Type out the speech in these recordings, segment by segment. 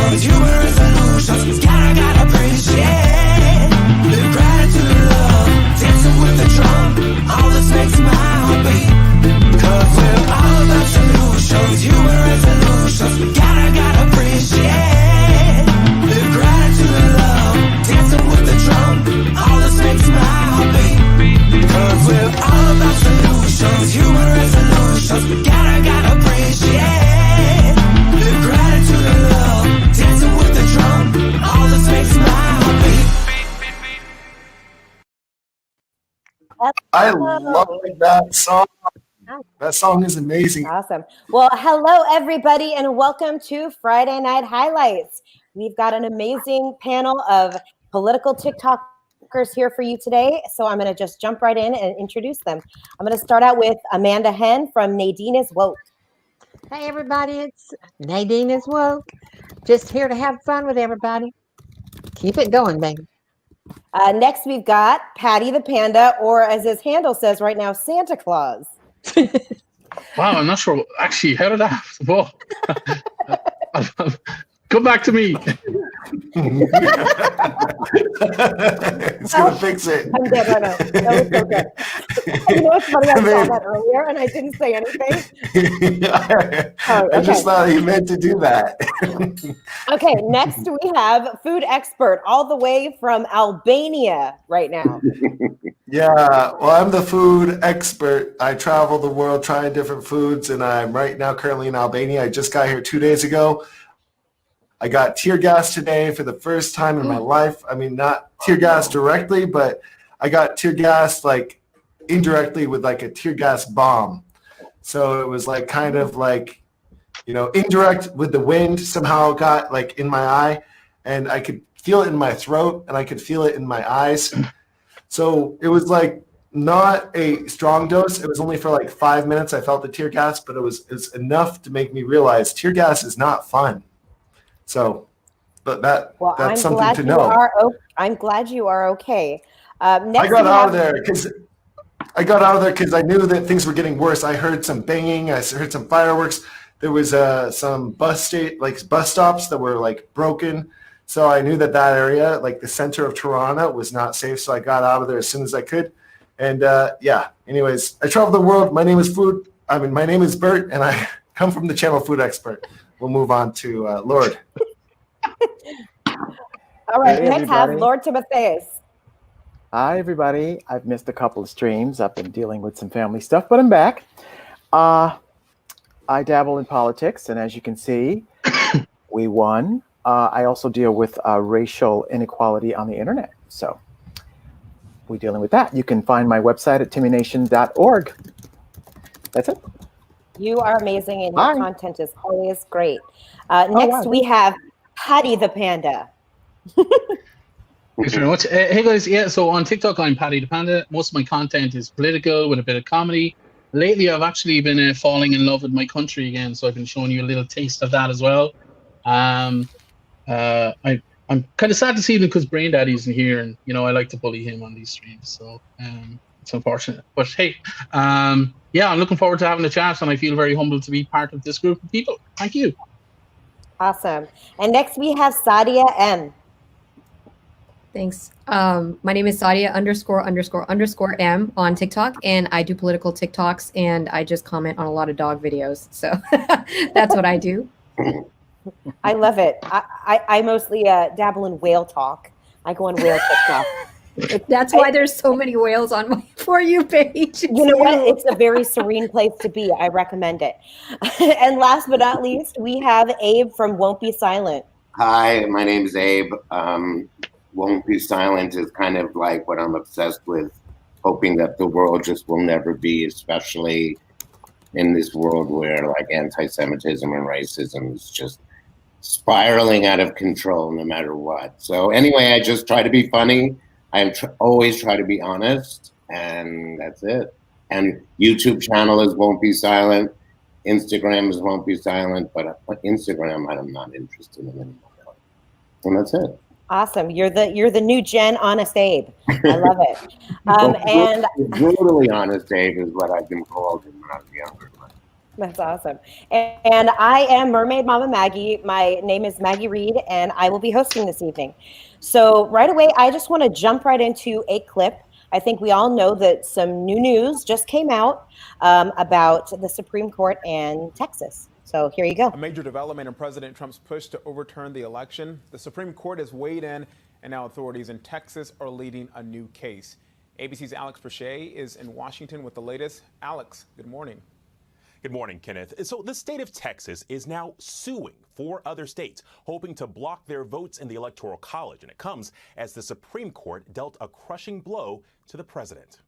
resolutions, human resolutions. Gotta appreciate the gratitude and love, dancing with the drum. All this makes my heart beat. Cause we're all about solutions, human resolutions. Gotta appreciate the gratitude and love, dancing with the drum. All this makes my heart beat. Cause we're all about solutions, human resolutions. Gotta appreciate the gratitude and love, dancing with the drum. All this makes my heart beat. I love that song. That song is amazing. Awesome. Well, hello, everybody, and welcome to Friday Night Highlights. We've got an amazing panel of political TikTokers here for you today, so I'm going to just jump right in and introduce them. I'm going to start out with Amanda Henn from Nadineiswoke. Hey, everybody, it's Nadineiswoke. Just here to have fun with everybody. Keep it going, baby. Next, we've got Paddy the Panda, or as his handle says right now, Santa Claus. Wow, I'm not sure. Actually, how did that? Whoa. Come back to me. It's gonna fix it. I'm dead right now. That was so good. You know what's funny? I saw that earlier and I didn't say anything. I just thought he meant to do that. Okay, next we have food expert all the way from Albania right now. Yeah, well, I'm the food expert. I travel the world trying different foods, and I'm right now currently in Albania. I just got here 2 days ago. I got tear gas today for the first time in my life. I mean, not tear gas directly, but I got tear gas like indirectly with like a tear gas bomb. So it was like kind of like, you know, indirect with the wind somehow got like in my eye, and I could feel it in my throat and I could feel it in my eyes. So it was like not a strong dose. It was only for like 5 minutes. I felt the tear gas, but it was enough to make me realize tear gas is not fun. So, but that's something to know. I'm glad you are okay. Next I got out of there because I knew that things were getting worse. I heard some banging. I heard some fireworks. There was some bus stops that were like broken. So I knew that area, like the center of Tirana, was not safe. So I got out of there as soon as I could. And yeah, anyways, I travel the world. My name is Bert, and I come from the channel Food Expert. We'll move on to Lord. All right, hey, next have Lord Timothais. Hi, everybody. I've missed a couple of streams. I've been dealing with some family stuff, but I'm back. I dabble in politics, and as you can see, we won. I also deal with racial inequality on the internet. So we're dealing with that. You can find my website at timmynation.org. That's it. You are amazing, and your content is always great. Next, we have Paddy the Panda. Thanks very much. Hey, guys. Yeah, so on TikTok, I'm Paddy the Panda. Most of my content is political with a bit of comedy. Lately, I've actually been falling in love with my country again, so I've been showing you a little taste of that as well. I'm kind of sad to see him because Brain Daddy isn't here, and you know I like to bully him on these streams, so it's unfortunate. But hey, yeah, I'm looking forward to having a chat, and I feel very humbled to be part of this group of people. Thank you. Awesome. And next we have Saadia M. Thanks. My name is Saadia ____M on TikTok, and I do political TikToks, and I just comment on a lot of dog videos. So that's what I do. I love it. I mostly dabble in whale talk. I go on whale TikTok. That's why there's so many whales on my For You page. You know what? It's a very serene place to be. I recommend it. And last but not least, we have Abe from Won't Be Silent. Hi, my name is Abe. Won't Be Silent is kind of like what I'm obsessed with, hoping that the world just will never be, especially in this world where like anti-Semitism and racism is just spiraling out of control no matter what. So anyway, I just try to be funny. I always try to be honest, and that's it. And YouTube channel is Won't Be Silent. Instagram is Won't Be Silent, but Instagram I'm not interested in anymore. And that's it. Awesome. You're the new Gen Honest Abe. I love it. And brutally honest Abe is what I've been called when I was younger. That's awesome. And I am Mermaidmamamaggie. My name is Maggie Reed, and I will be hosting this evening. So right away, I just want to jump right into a clip. I think we all know that some new news just came out about the Supreme Court and Texas. So here you go. A major development in President Trump's push to overturn the election. The Supreme Court has weighed in, and now authorities in Texas are leading a new case. ABC's Alex Perche is in Washington with the latest. Alex, good morning. Good morning, Kenneth. So the state of Texas is now suing 4 other states, hoping to block their votes in the Electoral College. And it comes as the Supreme Court dealt a crushing blow to the president.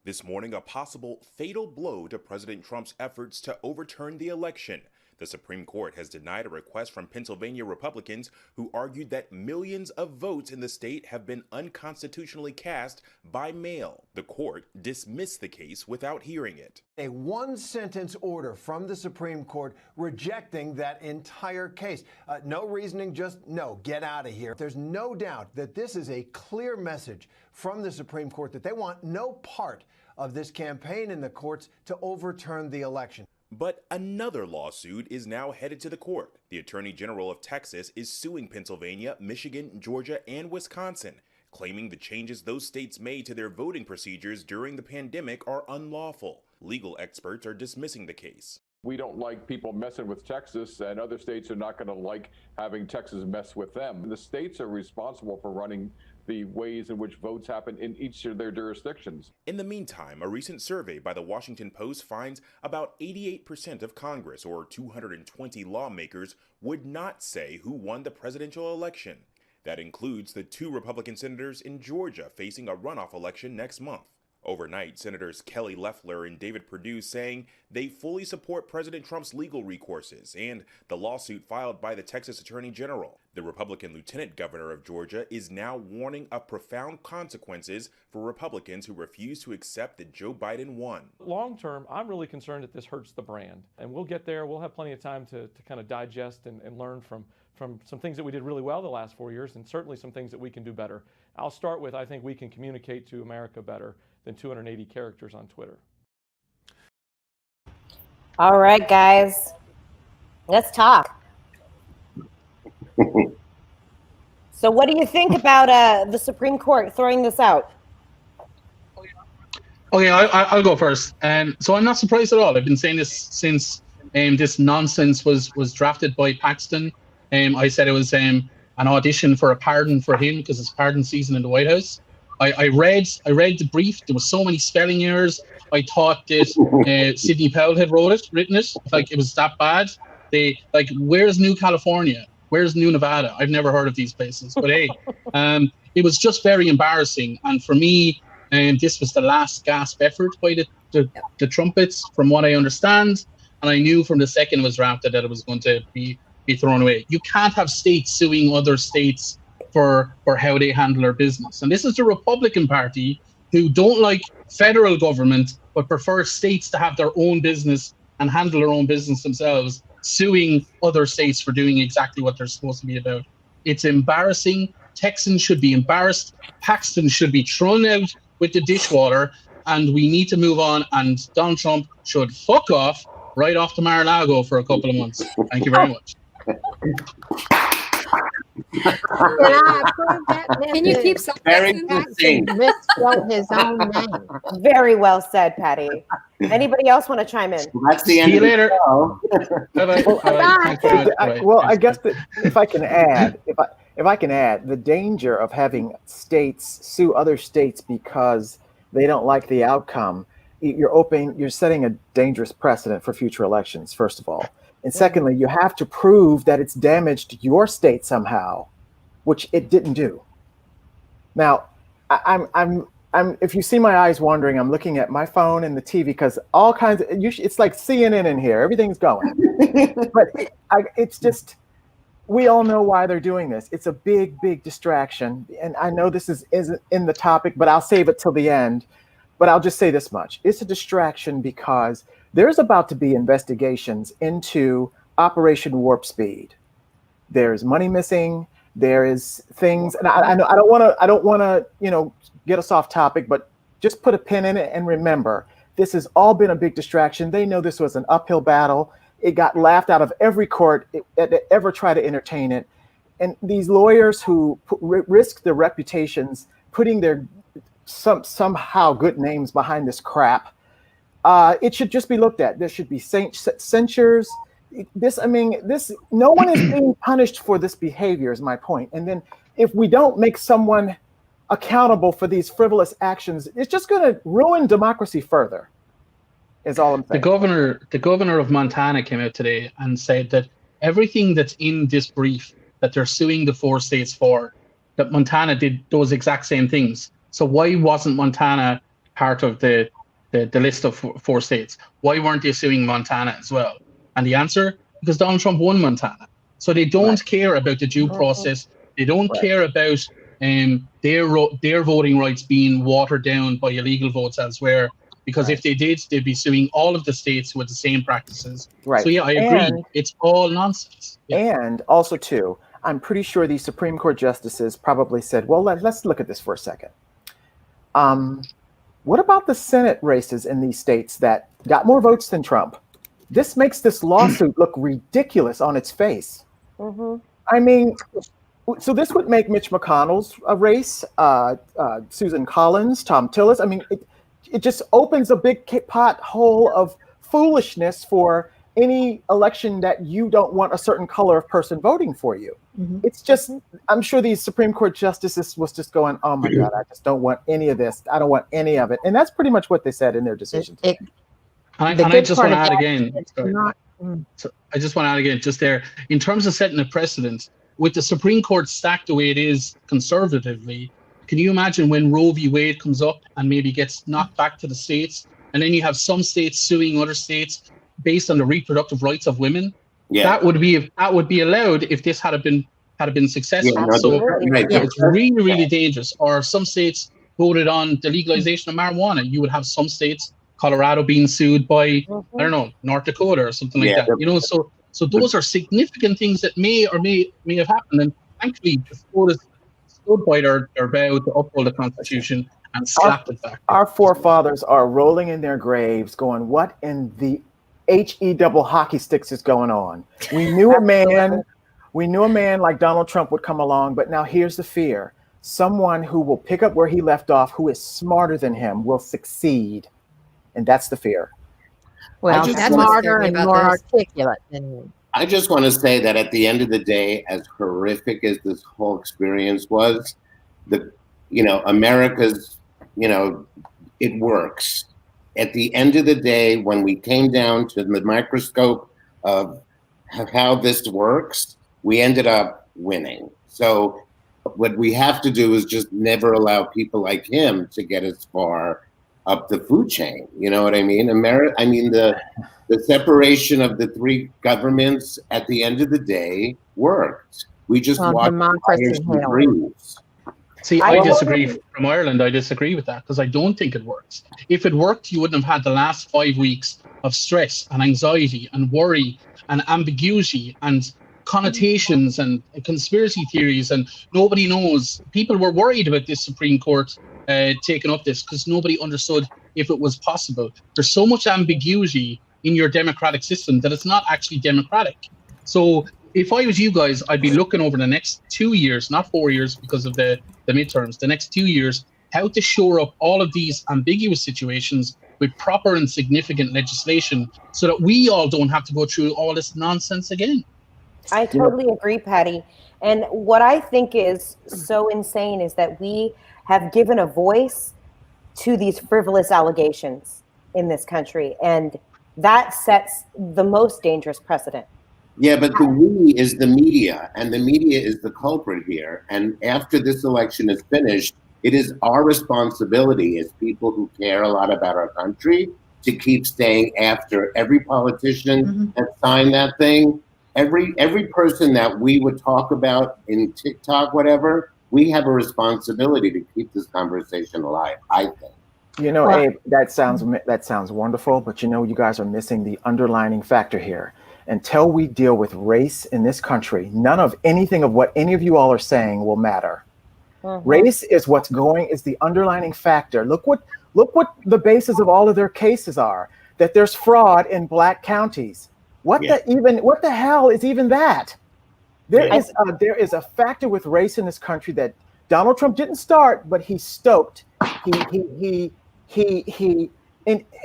This morning, a possible fatal blow to President Trump's efforts to overturn the election. The Supreme Court has denied a request from Pennsylvania Republicans who argued that millions of votes in the state have been unconstitutionally cast by mail. The court dismissed the case without hearing it. A one-sentence order from the Supreme Court rejecting that entire case. No reasoning, just no, get out of here. There's no doubt that this is a clear message from the Supreme Court that they want no part of this campaign in the courts to overturn the election. But another lawsuit is now headed to the court. The Attorney General of Texas is suing Pennsylvania, Michigan, Georgia, and Wisconsin, claiming the changes those states made to their voting procedures during the pandemic are unlawful. Legal experts are dismissing the case. We don't like people messing with Texas, and other states are not going to like having Texas mess with them. The states are responsible for running the ways in which votes happen in each of their jurisdictions. In the meantime, a recent survey by the Washington Post finds about 88% of Congress, or 220 lawmakers, would not say who won the presidential election. That includes the 2 Republican senators in Georgia facing a runoff election next month. Overnight, Senators Kelly Loeffler and David Perdue saying they fully support President Trump's legal recourses and the lawsuit filed by the Texas Attorney General. The Republican Lieutenant Governor of Georgia is now warning of profound consequences for Republicans who refuse to accept that Joe Biden won. Long term, I'm really concerned that this hurts the brand. And we'll get there. We'll have plenty of time to kind of digest and learn from some things that we did really well the last 4 years, and certainly some things that we can do better. I'll start with, I think we can communicate to America better than 280 characters on Twitter. All right, guys, let's talk. So what do you think about the Supreme Court throwing this out? Okay, I'll go first. So I'm not surprised at all. I've been saying this since this nonsense was drafted by Paxton. I said it was an audition for a pardon for him because it's pardon season in the White House. I read the brief. There were so many spelling errors. I thought that Sidney Powell had written it. Like, it was that bad. Where's New California? Where's New Nevada? I've never heard of these places. But hey, it was just very embarrassing. And for me, this was the last gasp effort by the trumpets, from what I understand. And I knew from the second it was drafted that it was going to be thrown away. You can't have states suing other states for how they handle their business. And this is the Republican Party, who don't like federal government, but prefer states to have their own business and handle their own business themselves, suing other states for doing exactly what they're supposed to be about. It's embarrassing. Texans should be embarrassed. Paxton should be thrown out with the dishwater, and we need to move on, and Donald Trump should fuck off right off to Mar-a-Lago for a couple of months. Thank you very much. Can you keep Very good thing. Misspelled his own name. Very well said, Patty. Anybody else want to chime in? That's the end. See you later. Well, I guess that if I can add, the danger of having states sue other states because they don't like the outcome, you're setting a dangerous precedent for future elections, first of all. And secondly, you have to prove that it's damaged your state somehow, which it didn't do. Now, I'm if you see my eyes wandering, I'm looking at my phone and the TV because all kinds of, it's like CNN in here. Everything's going. But it's just, we all know why they're doing this. It's a big, big distraction. And I know this isn't in the topic, but I'll save it till the end. But I'll just say this much. It's a distraction because there's about to be investigations into Operation Warp Speed. There's money missing. There is things, and I don't want to, get us off topic, but just put a pin in it and remember This has all been a big distraction. They know this was an uphill battle. It got laughed out of every court that ever tried to entertain it. And these lawyers who risk their reputations, putting their somehow good names behind this crap, it should just be looked at. There should be censures. No one is being punished for this behavior, is my point. And then if we don't make someone accountable for these frivolous actions, it's just going to ruin democracy further, is all I'm saying. The governor of Montana came out today and said that everything that's in this brief that they're suing the 4 states for, that Montana did those exact same things. So why wasn't Montana part of the list of 4 states? Why weren't they suing Montana as well? And the answer, because Donald Trump won Montana. So they don't care about the due process. They don't care about their voting rights being watered down by illegal votes elsewhere. Because if they did, they'd be suing all of the states with the same practices. Right. So yeah, I agree. It's all nonsense. Yeah. And also too, I'm pretty sure these Supreme Court justices probably said, well, let's look at this for a second. What about the Senate races in these states that got more votes than Trump? This makes this lawsuit look ridiculous on its face. I mean, so this would make Mitch McConnell's race, Susan Collins, Tom Tillis. I mean, it just opens a big pothole of foolishness for any election that you don't want a certain color of person voting for you. It's just, I'm sure these Supreme Court justices was just going, oh my God, I just don't want any of this. I don't want any of it. And that's pretty much what they said in their decision. I just want to add again. So I just want to add again, just there, in terms of setting a precedent, with the Supreme Court stacked the way it is conservatively, can you imagine when Roe v. Wade comes up and maybe gets knocked back to the states, and then you have some states suing other states based on the reproductive rights of women? Yeah. That would be allowed if this had been successful. Yeah, it's really, really dangerous. Or some states voted on the legalization of marijuana. You would have some states, Colorado being sued by, I don't know, North Dakota or something like that. You know, so those are significant things that may or may have happened. And thankfully, the SCOTUS stood by their vow to uphold the Constitution and slapped it back. Our forefathers are rolling in their graves going, what in the HE double hockey sticks is going on? We knew a man like Donald Trump would come along, but now here's the fear. Someone who will pick up where he left off, who is smarter than him, will succeed. And that's the fear. Well, that's smarter and more articulate. I just want to say that at the end of the day, as horrific as this whole experience was, America's, it works. At the end of the day, when we came down to the microscope of how this works, we ended up winning. So what we have to do is just never allow people like him to get as far up the food chain. You know what I mean? The separation of the 3 governments at the end of the day worked. We just watched fires and breeze. See, I disagree. From Ireland, I disagree with that because I don't think it works. If it worked, you wouldn't have had the last 5 weeks of stress and anxiety and worry and ambiguity and connotations and conspiracy theories, and nobody knows. People were worried about this Supreme Court taking up this because nobody understood if it was possible. There's so much ambiguity in your democratic system that it's not actually democratic. So if I was you guys, I'd be looking over the next 2 years, not 4 years because of the midterms, the next 2 years, how to shore up all of these ambiguous situations with proper and significant legislation so that we all don't have to go through all this nonsense again. I totally agree, Paddy. And what I think is so insane is that we have given a voice to these frivolous allegations in this country. And that sets the most dangerous precedent. Yeah, but the we is the media, and the media is the culprit here. And after this election is finished, it is our responsibility as people who care a lot about our country to keep staying after every politician that signed that thing. Every person that we would talk about in TikTok, whatever, we have a responsibility to keep this conversation alive, I think. Abe, that sounds wonderful, but you guys are missing the underlining factor here. Until we deal with race in this country, none of anything of what any of you all are saying will matter. Race is is the underlining factor. Look Look what the basis of all of their cases are, that there's fraud in black counties. What the hell is even that? There is a factor with race in this country that Donald Trump didn't start, but he stoked. He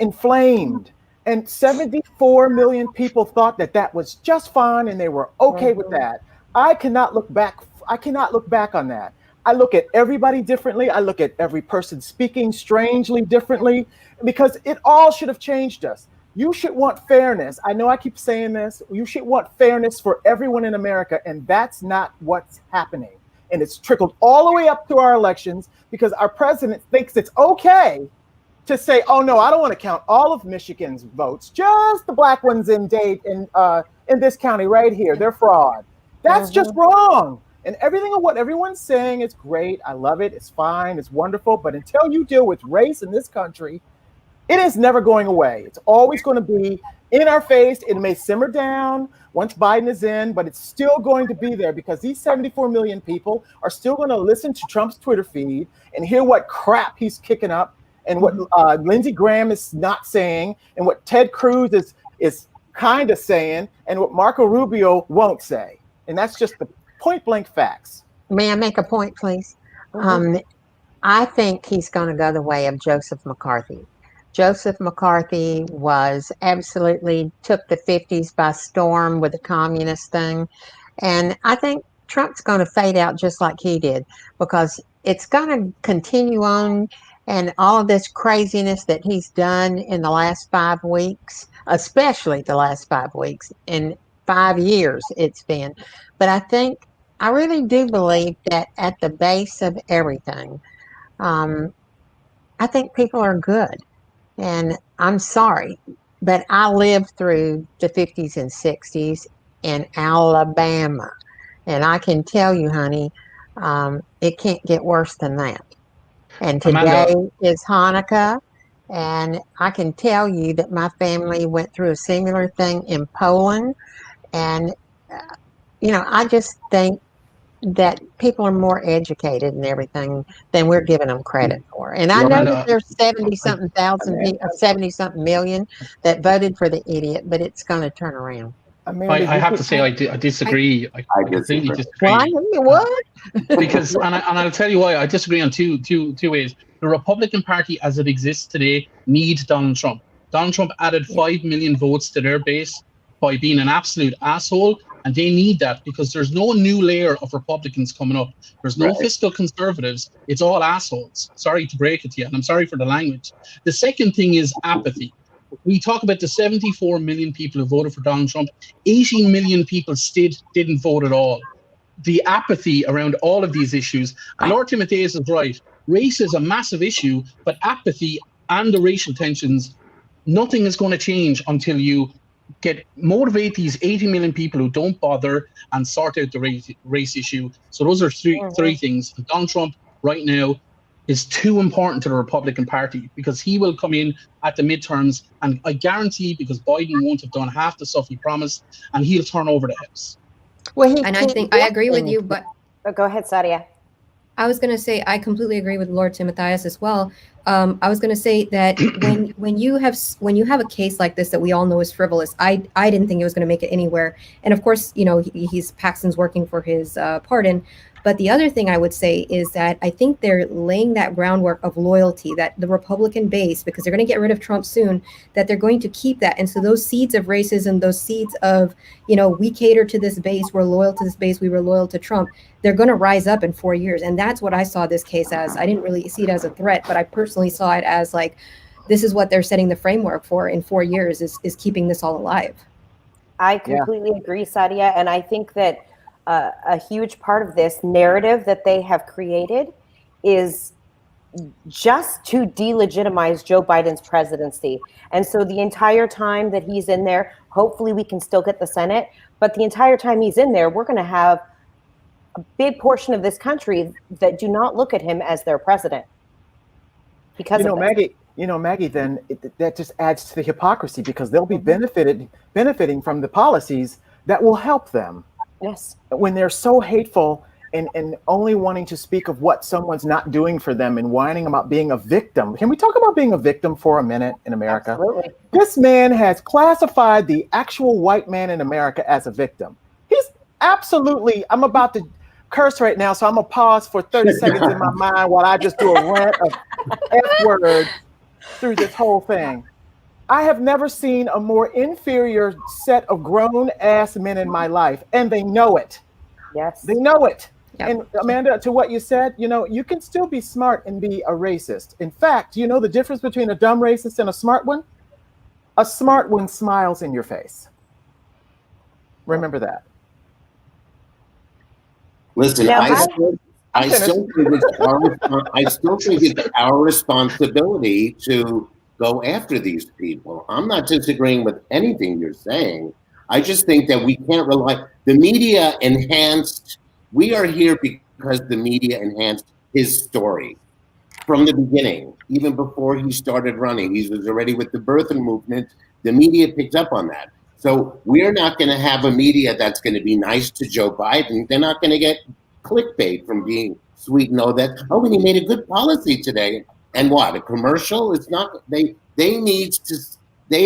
inflamed. And 74 million people thought that was just fine and they were okay with that. I cannot look back on that. I look at everybody differently. I look at every person speaking strangely differently, because it all should have changed us. You should want fairness. I know I keep saying this. You should want fairness for everyone in America, and that's not what's happening. And it's trickled all the way up to our elections because our president thinks it's okay to say, oh no, I don't want to count all of Michigan's votes, just the black ones in this county right here. They're fraud. That's just wrong. And everything of what everyone's saying is great. I love it. It's fine. It's wonderful. But until you deal with race in this country, it is never going away. It's always going to be in our face. It may simmer down once Biden is in, but it's still going to be there because these 74 million people are still going to listen to Trump's Twitter feed and hear what crap he's kicking up and what Lindsey Graham is not saying and what Ted Cruz is kind of saying and what Marco Rubio won't say. And that's just the point blank facts. May I make a point, please? I think he's going to go the way of Joseph McCarthy. Joseph McCarthy took the 50s by storm with the communist thing. And I think Trump's going to fade out just like he did, because it's going to continue on. And all of this craziness that he's done in the last 5 weeks, especially the last 5 weeks, in 5 years it's been. But I really do believe that at the base of everything, I think people are good. And I'm sorry, but I lived through the 50s and 60s in Alabama. And I can tell you, honey, it can't get worse than that. And today is Hanukkah. And I can tell you that my family went through a similar thing in Poland. And, I just think that people are more educated and everything than we're giving them credit for. And I know that there's 70-something million that voted for the idiot, but it's going to turn around. I have to say I disagree. I completely disagree. Well, I know you would. Because and I'll tell you why. I disagree on two ways. The Republican Party as it exists today needs Donald Trump. Donald Trump added 5 million votes to their base by being an absolute asshole. And they need that because there's no new layer of Republicans coming up. There's no fiscal conservatives. It's all assholes. Sorry to break it to you, and I'm sorry for the language. The second thing is apathy. We talk about the 74 million people who voted for Donald Trump. 18 million people didn't vote at all. The apathy around all of these issues. And Lord Timothais is right. Race is a massive issue, but apathy and the racial tensions, nothing is going to change until you motivate these 80 million people who don't bother and sort out the race issue. So those are three things. And Donald Trump right now is too important to the Republican Party because he will come in at the midterms, and I guarantee, because Biden won't have done half the stuff he promised, and he'll turn over the house. Well, I agree with you, but go ahead, Saadia. I was going to say I completely agree with Lord Timothais as well. I was going to say that when you have a case like this that we all know is frivolous, I didn't think it was going to make it anywhere. And of course, Paxton's working for his pardon. But the other thing I would say is that I think they're laying that groundwork of loyalty, that the Republican base, because they're going to get rid of Trump soon, that they're going to keep that. And so those seeds of racism, those seeds of, we cater to this base, we're loyal to this base, we were loyal to Trump, they're going to rise up in 4 years. And that's what I saw this case as. I didn't really see it as a threat, but I personally saw it as like, this is what they're setting the framework for in 4 years is keeping this all alive. I completely agree, Saadia. And I think that a huge part of this narrative that they have created is just to delegitimize Joe Biden's presidency. And so the entire time that he's in there, hopefully we can still get the Senate, but the entire time he's in there, we're going to have a big portion of this country that do not look at him as their president. Because Maggie, then that just adds to the hypocrisy because they'll be benefiting from the policies that will help them. Yes. When they're so hateful and only wanting to speak of what someone's not doing for them and whining about being a victim. Can we talk about being a victim for a minute in America? Absolutely. This man has classified the actual white man in America as a victim. He's absolutely, I'm about to curse right now, so I'm gonna pause for 30 seconds in my mind while I just do a rant of F word through this whole thing. I have never seen a more inferior set of grown ass men in my life, and they know it. Yes. They know it. Yep. And Amanda, to what you said, you know, you can still be smart and be a racist. In fact, you know the difference between a dumb racist and a smart one? A smart one smiles in your face. Remember that. Listen, Now, I still think it's our responsibility to go after these people. I'm not disagreeing with anything you're saying. I just think that we can't rely. The media enhanced. We are here because the media enhanced his story from the beginning, even before he started running. He was already with the birthing movement. The media picked up on that. So we're not going to have a media that's going to be nice to Joe Biden. They're not going to get clickbait from being sweet and all that. Oh, and he made a good policy today. And what, a commercial? It's not. They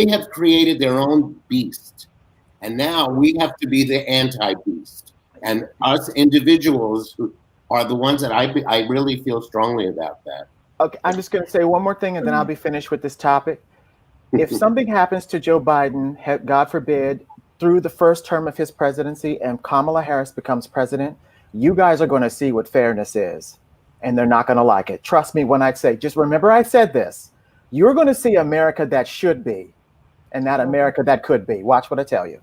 have created their own beast, and now we have to be the anti-beast. And us individuals who are the ones that I really feel strongly about that. Okay, I'm just going to say one more thing, and then I'll be finished with this topic. If something happens to Joe Biden, God forbid, through the first term of his presidency and Kamala Harris becomes president, you guys are going to see what fairness is, and they're not going to like it. Trust me when I say, just remember I said this. You're going to see America that should be, and not America that could be. Watch what I tell you.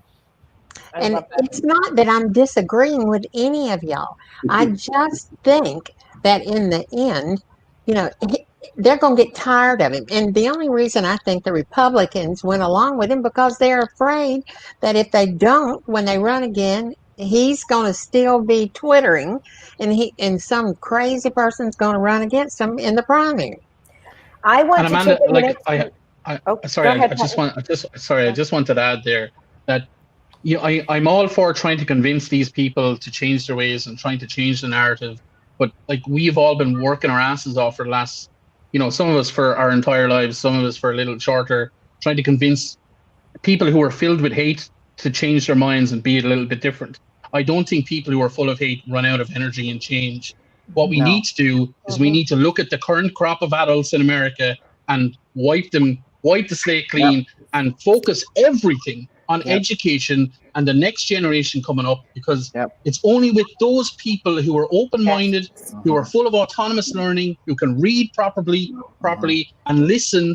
And it's not that I'm disagreeing with any of y'all. I just think that in the end, you know, they're going to get tired of him. And the only reason I think the Republicans went along with him because they're afraid that if they don't, when they run again, he's going to still be twittering, and some crazy person's going to run against him in the primary. I want And to Amanda, take the like, next. Sorry, go ahead, I just wanted to add there that I'm all for trying to convince these people to change their ways and trying to change the narrative. But like, we've all been working our asses off for the last, some of us for our entire lives, some of us for a little shorter, trying to convince people who are filled with hate to change their minds and be a little bit different. I don't think people who are full of hate run out of energy and change. What we need to do is we need to look at the current crop of adults in America and wipe the slate clean and focus everything on education and the next generation coming up, because it's only with those people who are open-minded, who are full of autonomous learning, who can read properly and listen.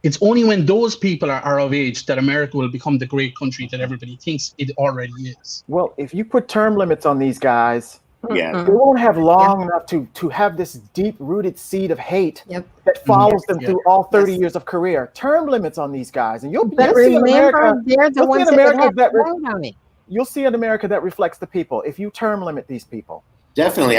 It's only when those people are of age that America will become the great country that everybody thinks it already is. Well, if you put term limits on these guys, they won't have long enough to have this deep-rooted seed of hate that follows them through all 30 years of career. Term limits on these guys, and you'll see in America. They're the ones that have to vote on it. You'll see an America that reflects the people if you term limit these people. Definitely.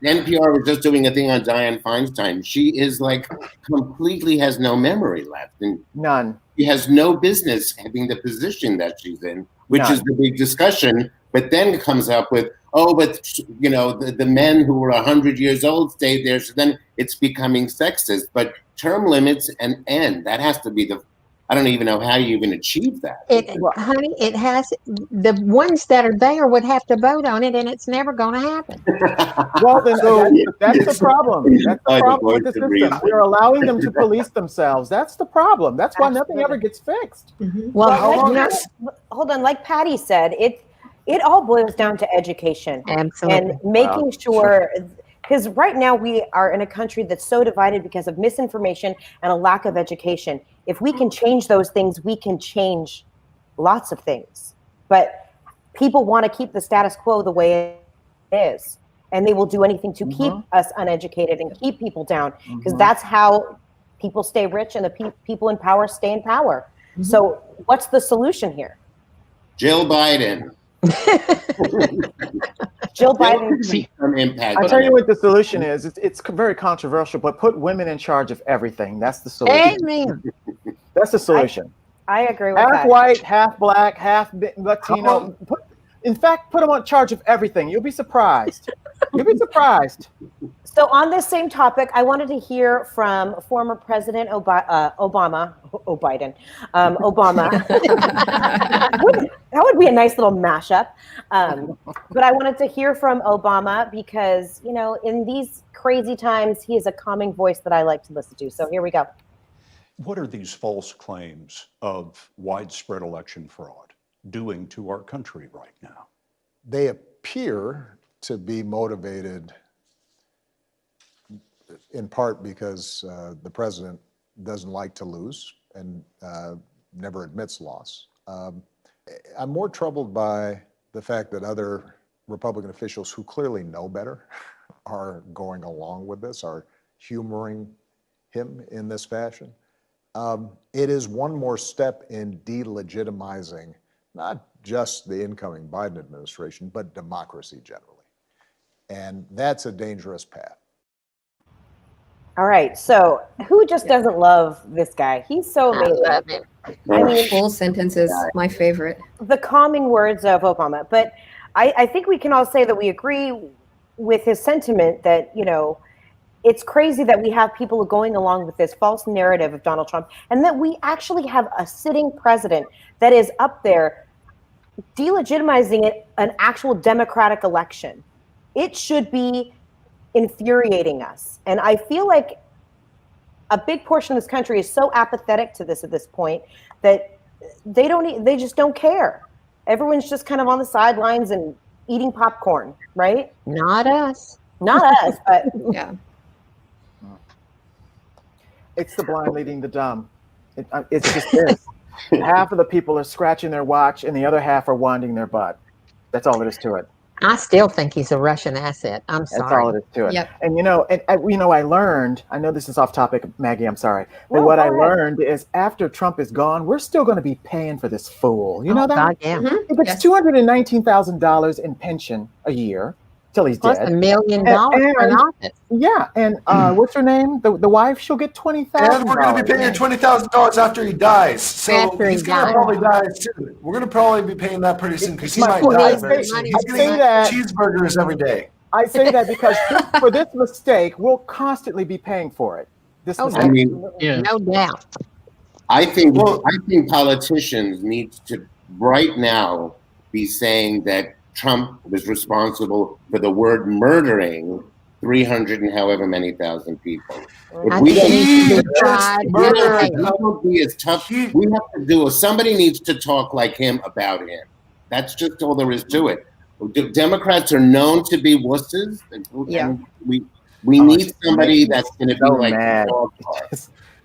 NPR was just doing a thing on Dianne Feinstein. She is like completely has no memory left, and none. She has no business having the position that she's in, which is the big discussion. But then it comes up with, the men who were 100 years old stayed there. So then it's becoming sexist. But term limits and end, that has to be I don't even know how you even achieve that. Honey, it has, the ones that are there would have to vote on it, and it's never going to happen. Well, then that's the problem. That's the problem with the system. We're allowing them to police themselves. That's the problem. That's why nothing ever gets fixed. Well, hold on. Like Paddy said, it all boils down to education. Absolutely. And making sure, because right now we are in a country that's so divided because of misinformation and a lack of education. If we can change those things, we can change lots of things. But people want to keep the status quo the way it is. And they will do anything to keep us uneducated and keep people down, because that's how people stay rich and the people in power stay in power. So what's the solution here? Jill Biden. Jill Biden. I'll tell you what the solution is. It's very controversial, but put women in charge of everything. That's the solution. Amen. That's the solution. I agree with half that. Half white, half black, half Latino. In fact, put them in charge of everything. You'll be surprised. You'll be surprised. So on this same topic, I wanted to hear from former President Obama. That would be a nice little mashup. But I wanted to hear from Obama because, you know, in these crazy times, he is a calming voice that I like to listen to. So here we go. What are these false claims of widespread election fraud doing to our country right now? They appear to be motivated in part because the president doesn't like to lose and never admits loss. I'm more troubled by the fact that other Republican officials who clearly know better are going along with this, are humoring him in this fashion. It is one more step in delegitimizing not just the incoming Biden administration, but democracy generally. And that's a dangerous path. All right. So who just doesn't love this guy? He's so amazing. I mean, full sentences, my favorite. The calming words of Obama. But I think we can all say that we agree with his sentiment that, you know, it's crazy that we have people going along with this false narrative of Donald Trump and that we actually have a sitting president that is up there delegitimizing an actual democratic election. It should be infuriating us. And I feel like a big portion of this country is so apathetic to this at this point that they just don't care. Everyone's just kind of on the sidelines and eating popcorn, right? Not us. Not us, but yeah. It's the blind leading the dumb. It's just this. Half of the people are scratching their watch and the other half are winding their butt. That's all there is to it. I still think he's a Russian asset. I'm sorry. That's all it is to it. Yep. And I learned, I know this is off topic, Maggie, I'm sorry. But what I learned is after Trump is gone, we're still going to be paying for this fool. You know that? God, yeah. He gets $219,000 in pension a year till he's Plus dead. $1 million for an office. Yeah, and what's her name? The wife, she'll get $20,000. And we're going to be paying $20,000 after he dies. So After he's he going to dies. probably die soon. We're going to probably be paying that pretty soon because he might point die is, very soon. He's I going say to that- eat cheeseburgers every day. I say that because for this mistake, we'll constantly be paying for it. This mistake. I mean, No doubt. I think politicians need to right now be saying that Trump was responsible for the word murdering 300 and however many thousand people. If we don't be as tough, we have to do. Somebody needs to talk like him about him. That's just all there is to it. Democrats are known to be wusses, and we need somebody that's going to be like mad.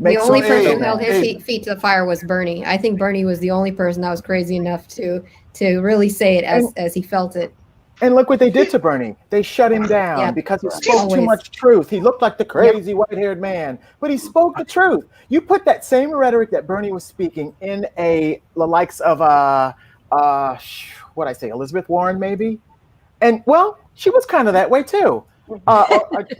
The only person who held his feet to the fire was Bernie. I think Bernie was the only person that was crazy enough to really say it as he felt it. And look what they did to Bernie. They shut him down because he spoke too much truth. He looked like the crazy white-haired man, but he spoke the truth. You put that same rhetoric that Bernie was speaking in the likes of what I say, Elizabeth Warren, maybe? And, well, she was kind of that way, too. AOC?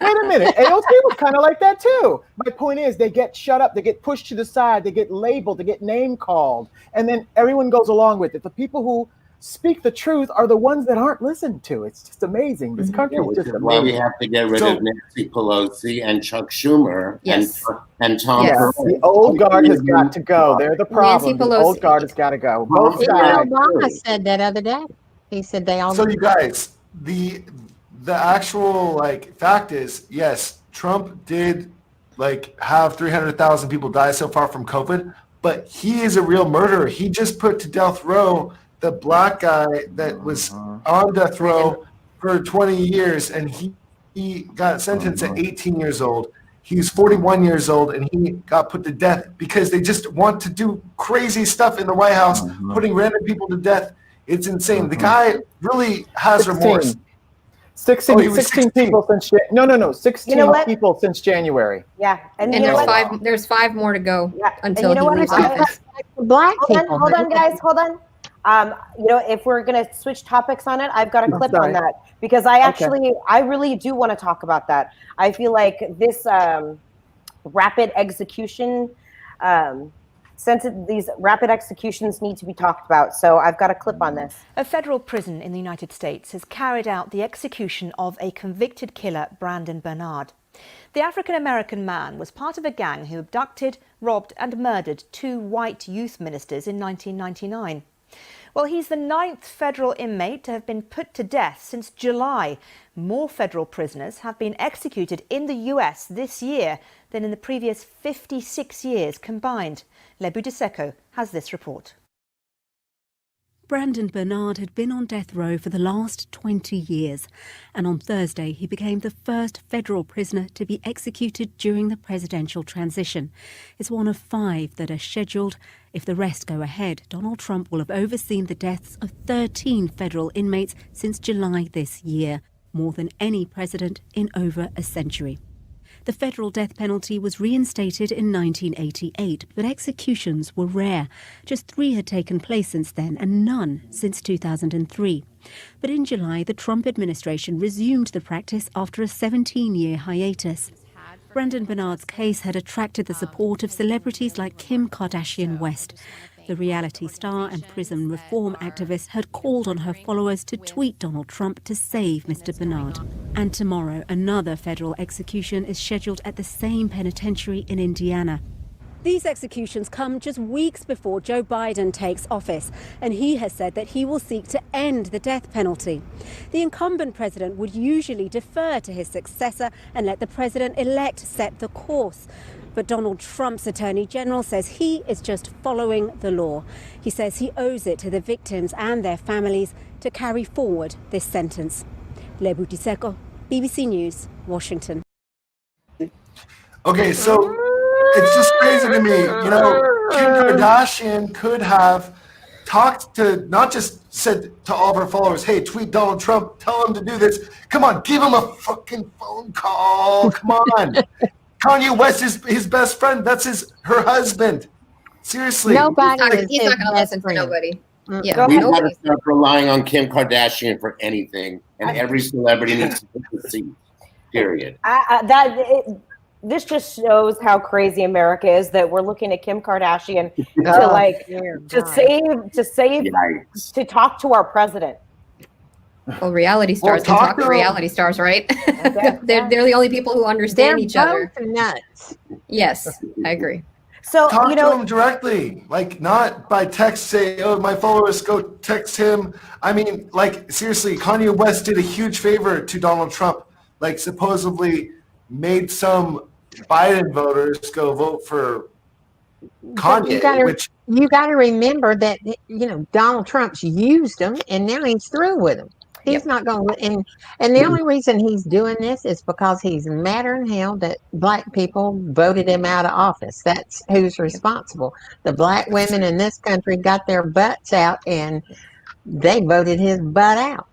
Wait a minute. AOC was kind of like that, too. My point is they get shut up. They get pushed to the side. They get labeled. They get name-called. And then everyone goes along with it. The people who speak the truth are the ones that aren't listened to. It's just amazing. This country is just amazing. Why we have to get rid of Nancy Pelosi and Chuck Schumer and Tom Perez. The old guard has got to go. They're the problem. The old guard has got to go. Both sides. Obama said that other day. He said they all. So you guys, the actual fact is, yes, Trump did have 300,000 people die so far from COVID, but he is a real murderer. He just put to death row the black guy that was on death row for 20 years, and he got sentenced at 18 years old. He's 41 years old, and he got put to death because they just want to do crazy stuff in the White House, putting random people to death. It's insane. The guy really has remorse. 16 people since 16 people since January. Yeah, and there's five more to go until he leaves office. Hold on, guys. Hold on. If we're going to switch topics on it, I've got a clip on that because I really do want to talk about that. I feel like this rapid execution these rapid executions need to be talked about. So I've got a clip on this. A federal prison in the United States has carried out the execution of a convicted killer, Brandon Bernard. The African-American man was part of a gang who abducted, robbed and murdered 2 white youth ministers in 1999. Well, he's the 9th federal inmate to have been put to death since July. More federal prisoners have been executed in the US this year than in the previous 56 years combined. Lebu Diseko has this report. Brandon Bernard had been on death row for the last 20 years, and on Thursday he became the first federal prisoner to be executed during the presidential transition. It's one of 5 that are scheduled. If the rest go ahead, Donald Trump will have overseen the deaths of 13 federal inmates since July this year, more than any president in over a century. The federal death penalty was reinstated in 1988, but executions were rare. Just 3 had taken place since then, and none since 2003. But in July, the Trump administration resumed the practice after a 17-year hiatus. Brandon Bernard's case had attracted the support of celebrities like Kim Kardashian West. The reality star and prison reform activist had called on her followers to tweet Donald Trump to save Mr. Bernard. And tomorrow, another federal execution is scheduled at the same penitentiary in Indiana. These executions come just weeks before Joe Biden takes office, and he has said that he will seek to end the death penalty. The incumbent president would usually defer to his successor and let the president-elect set the course. But Donald Trump's attorney general says he is just following the law. He says he owes it to the victims and their families to carry forward this sentence. Lebu Diseko, BBC News, Washington. Okay, so it's just crazy to me. You know, Kim Kardashian could have talked to, not just said to all of her followers, hey, tweet Donald Trump, tell him to do this. Come on, give him a fucking phone call. Come on. Kanye West is his best friend. That's her husband. Seriously. He's not going to listen to nobody. Yeah, We've got to start relying on Kim Kardashian for anything, and every celebrity needs to take a seat. Period. This just shows how crazy America is, that we're looking at Kim Kardashian to talk to our president. Well, reality stars can talk to reality stars, right? they're the only people who understand each other. They're both nuts. Yes, I agree. So talk to him directly, like not by text. Say, "Oh, my followers, go text him." I mean, like seriously, Kanye West did a huge favor to Donald Trump. Like supposedly made some Biden voters go vote for Kanye. You got to remember that Donald Trump's used them, and now he's through with them. He's not going to, and the only reason he's doing this is because he's madder than hell that black people voted him out of office. That's who's responsible. The black women in this country got their butts out, and they voted his butt out.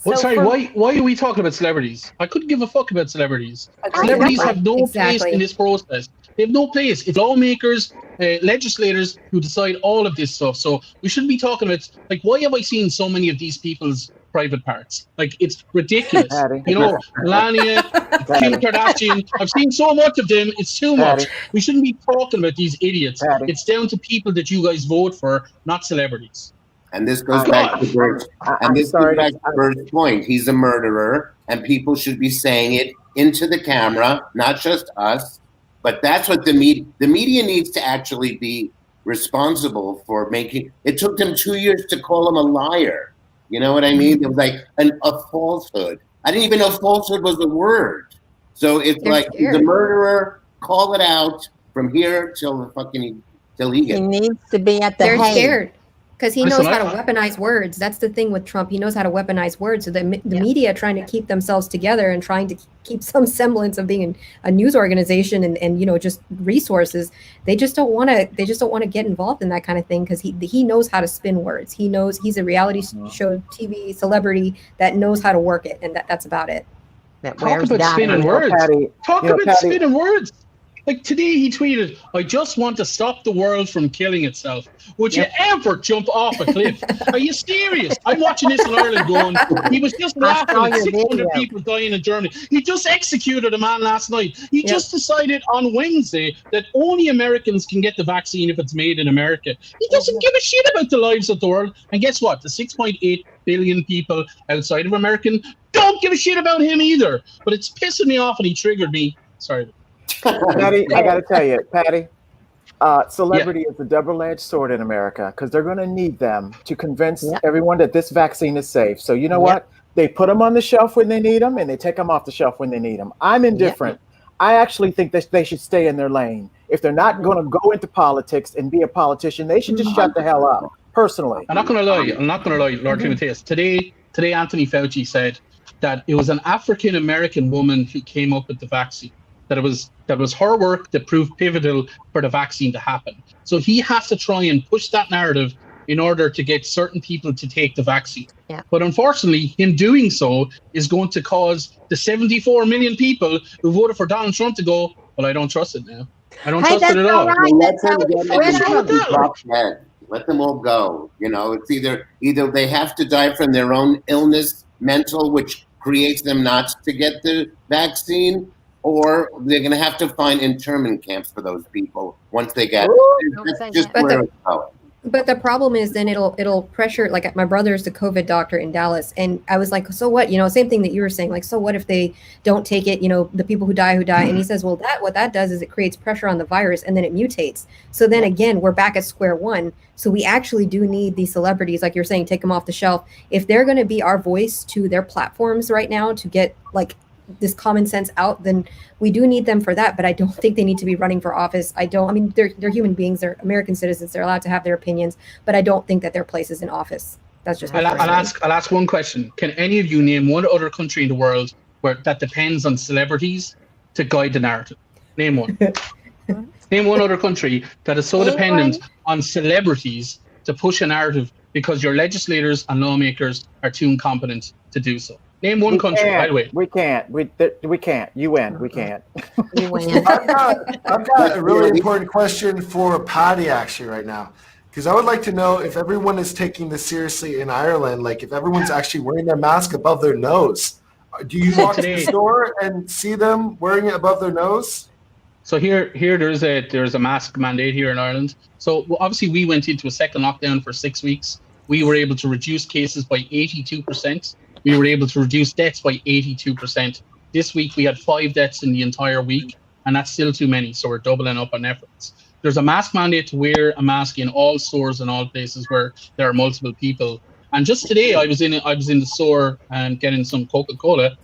Well, sorry, why are we talking about celebrities? I couldn't give a fuck about celebrities. Celebrities have no place in this process. They have no place. It's lawmakers, legislators who decide all of this stuff. So we shouldn't be talking about, like, why have I seen so many of these people's private parts? Like, it's ridiculous. Melania, Kim Kardashian, I've seen so much of them. It's too much. We shouldn't be talking about these idiots. It's down to people that you guys vote for, not celebrities. And this goes back to Bert's, Bert's point. He's a murderer, and people should be saying it into the camera, not just us. But that's what the media needs to actually be responsible for making. It took them 2 years to call him a liar. You know what I mean? It was like a falsehood. I didn't even know falsehood was a word. So it's he's a murderer. Call it out from here till he gets. He needs to be at the They're Hague. scared. Because he knows how to weaponize words. That's the thing with Trump. He knows how to weaponize words. So the media trying to keep themselves together and trying to keep some semblance of being a news organization and just resources. They just don't want to get involved in that kind of thing because he knows how to spin words. He knows he's a reality show TV celebrity that knows how to work it, and that's about it. Talk about spinning words. Talk about spinning words. Like today he tweeted, I just want to stop the world from killing itself. Would you ever jump off a cliff? Are you serious? I'm watching this in Ireland going, he was just laughing at 600 people dying in Germany. He just executed a man last night. He just decided on Wednesday that only Americans can get the vaccine if it's made in America. He doesn't give a shit about the lives of the world. And guess what? The 6.8 billion people outside of America don't give a shit about him either. But it's pissing me off and he triggered me. Sorry. Patty, I got to tell you, Patty, celebrity is a double-edged sword in America because they're going to need them to convince everyone that this vaccine is safe. So you know what? They put them on the shelf when they need them, and they take them off the shelf when they need them. I'm indifferent. I actually think that they should stay in their lane. If they're not going to go into politics and be a politician, they should just shut the hell up, personally. I'm not going to lie, Lord Timothais. Today, Anthony Fauci said that it was an African-American woman who came up with the vaccine. That it was her work that proved pivotal for the vaccine to happen. So he has to try and push that narrative in order to get certain people to take the vaccine. But unfortunately, him doing so is going to cause the 74 million people who voted for Donald Trump to go, well, I don't trust it now. I don't trust it at all. Let them all go. You know, it's either they have to die from their own illness, mental, which creates them not to get the vaccine, or they're going to have to find internment camps for those people once they get it. That's just where it's going. But the problem is then it'll pressure, like my brother's the COVID doctor in Dallas. And I was like, so what, same thing that you were saying, like, so what if they don't take it, the people who die. And he says, well, what that does is it creates pressure on the virus and then it mutates. So then again, we're back at square one. So we actually do need these celebrities, like you're saying, take them off the shelf. If they're going to be our voice to their platforms right now to get like this common sense out, then we do need them for that. But I don't think they need to be running for office. They're human beings, they're American citizens, they're allowed to have their opinions, but I don't think that their place is in office. That's just I'll ask one question. Can any of you name one other country in the world where that depends on celebrities to guide the narrative? Name one. Name one other country that is so dependent on celebrities to push a narrative because your legislators and lawmakers are too incompetent to do so. Name one country, by the way. We can't. We can't. You win. We can't. I've got a really important question for Paddy actually right now, because I would like to know if everyone is taking this seriously in Ireland, like if everyone's actually wearing their mask above their nose. Do you walk to the store and see them wearing it above their nose? So here there's a mask mandate here in Ireland. So obviously we went into a second lockdown for 6 weeks. We were able to reduce cases by 82%. We were able to reduce deaths by 82%. This week, we had 5 deaths in the entire week, and that's still too many, so we're doubling up on efforts. There's a mask mandate to wear a mask in all stores and all places where there are multiple people. And just today, I was in the store getting some Coca-Cola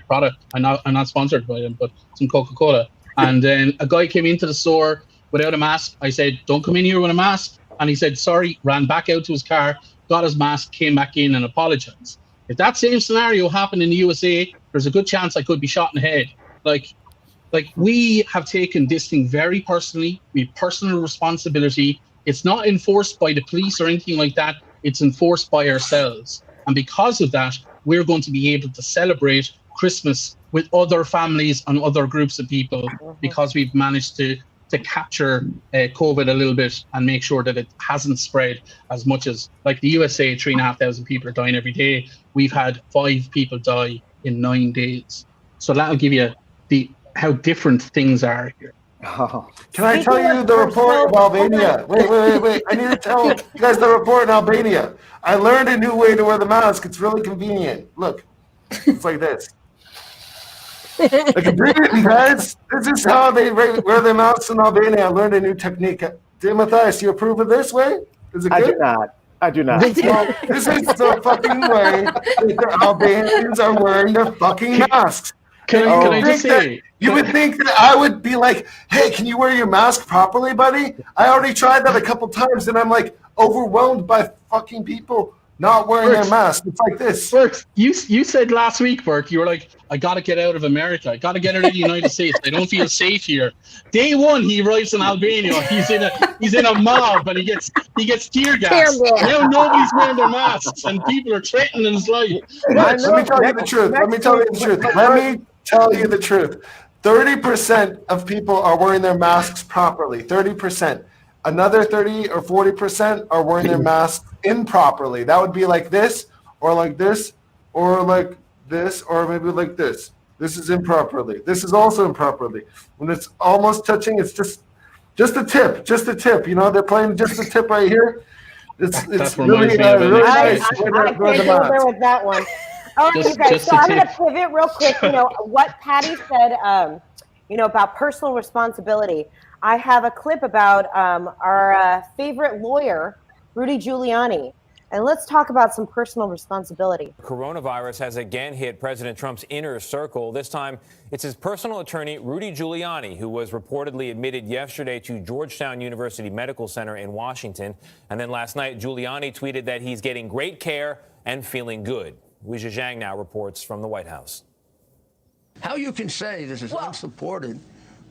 product. I'm not sponsored by them, but some Coca-Cola. And then a guy came into the store without a mask. I said, don't come in here with a mask. And he said, sorry, ran back out to his car, got his mask, came back in and apologized. If that same scenario happened in the USA, there's a good chance I could be shot in the head. Like we have taken this thing very personally. We have personal responsibility. It's not enforced by the police or anything like that. It's enforced by ourselves. And because of that, we're going to be able to celebrate Christmas with other families and other groups of people because we've managed to capture COVID a little bit and make sure that it hasn't spread as much as, like the USA, 3,500 people are dying every day. We've had 5 people die in 9 days. So that'll give you how different things are here. Oh. Can I tell you the report of Albania? Wait. I need to tell you guys the report in Albania. I learned a new way to wear the mask. It's really convenient. Look, it's like this. Like a Britain, guys. This is how they wear their masks in Albania. I learned a new technique. Timothais, you approve of this way? Is it good? I do not. Well, this is the fucking way that the Albanians are wearing their fucking masks. Can I just say? You would think that I would be like, hey, can you wear your mask properly, buddy? I already tried that a couple times, and I'm like overwhelmed by fucking people not wearing their mask. It's like this. Bert, you said last week, Bert, you were like, I got to get out of America. I got to get out of the United States. I don't feel safe here. Day one, he arrives in Albania. He's in a mob, and he gets tear gas. Now nobody's wearing their masks, and people are threatening his life. Let me tell you the truth. 30% of people are wearing their masks properly. 30%. Another 30 or 40% are wearing their masks improperly. That would be like this, or like this, or like this, or maybe like this. This is improperly. This is also improperly. When it's almost touching, it's just a tip, You know, they're playing just a tip right here. It's really, really nice. I can't go there with that one. All right, you guys. So I'm going to pivot real quick. You know what Paddy said. About personal responsibility. I have a clip about our favorite lawyer, Rudy Giuliani. And let's talk about some personal responsibility. Coronavirus has again hit President Trump's inner circle. This time, it's his personal attorney, Rudy Giuliani, who was reportedly admitted yesterday to Georgetown University Medical Center in Washington. And then last night, Giuliani tweeted that he's getting great care and feeling good. Weijia Zhang now reports from the White House. How you can say this is unsupported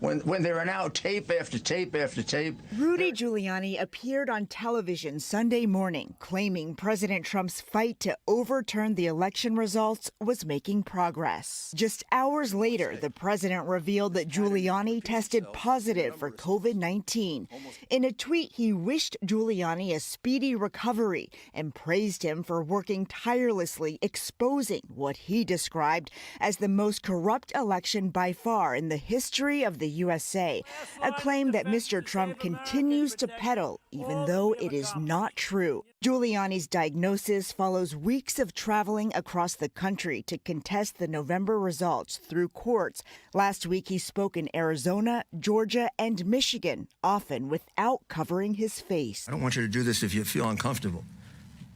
when there are now tape after tape after tape. Rudy Giuliani appeared on television Sunday morning, claiming President Trump's fight to overturn the election results was making progress. Just hours later, the president revealed that Giuliani tested positive for COVID-19. In a tweet, he wished Giuliani a speedy recovery and praised him for working tirelessly, exposing what he described as the most corrupt election by far in the history of the USA, a claim that Mr. Trump continues to peddle, even though it is not true. Giuliani's diagnosis follows weeks of traveling across the country to contest the November results through courts. Last week, he spoke in Arizona, Georgia, and Michigan, often without covering his face. I don't want you to do this if you feel uncomfortable,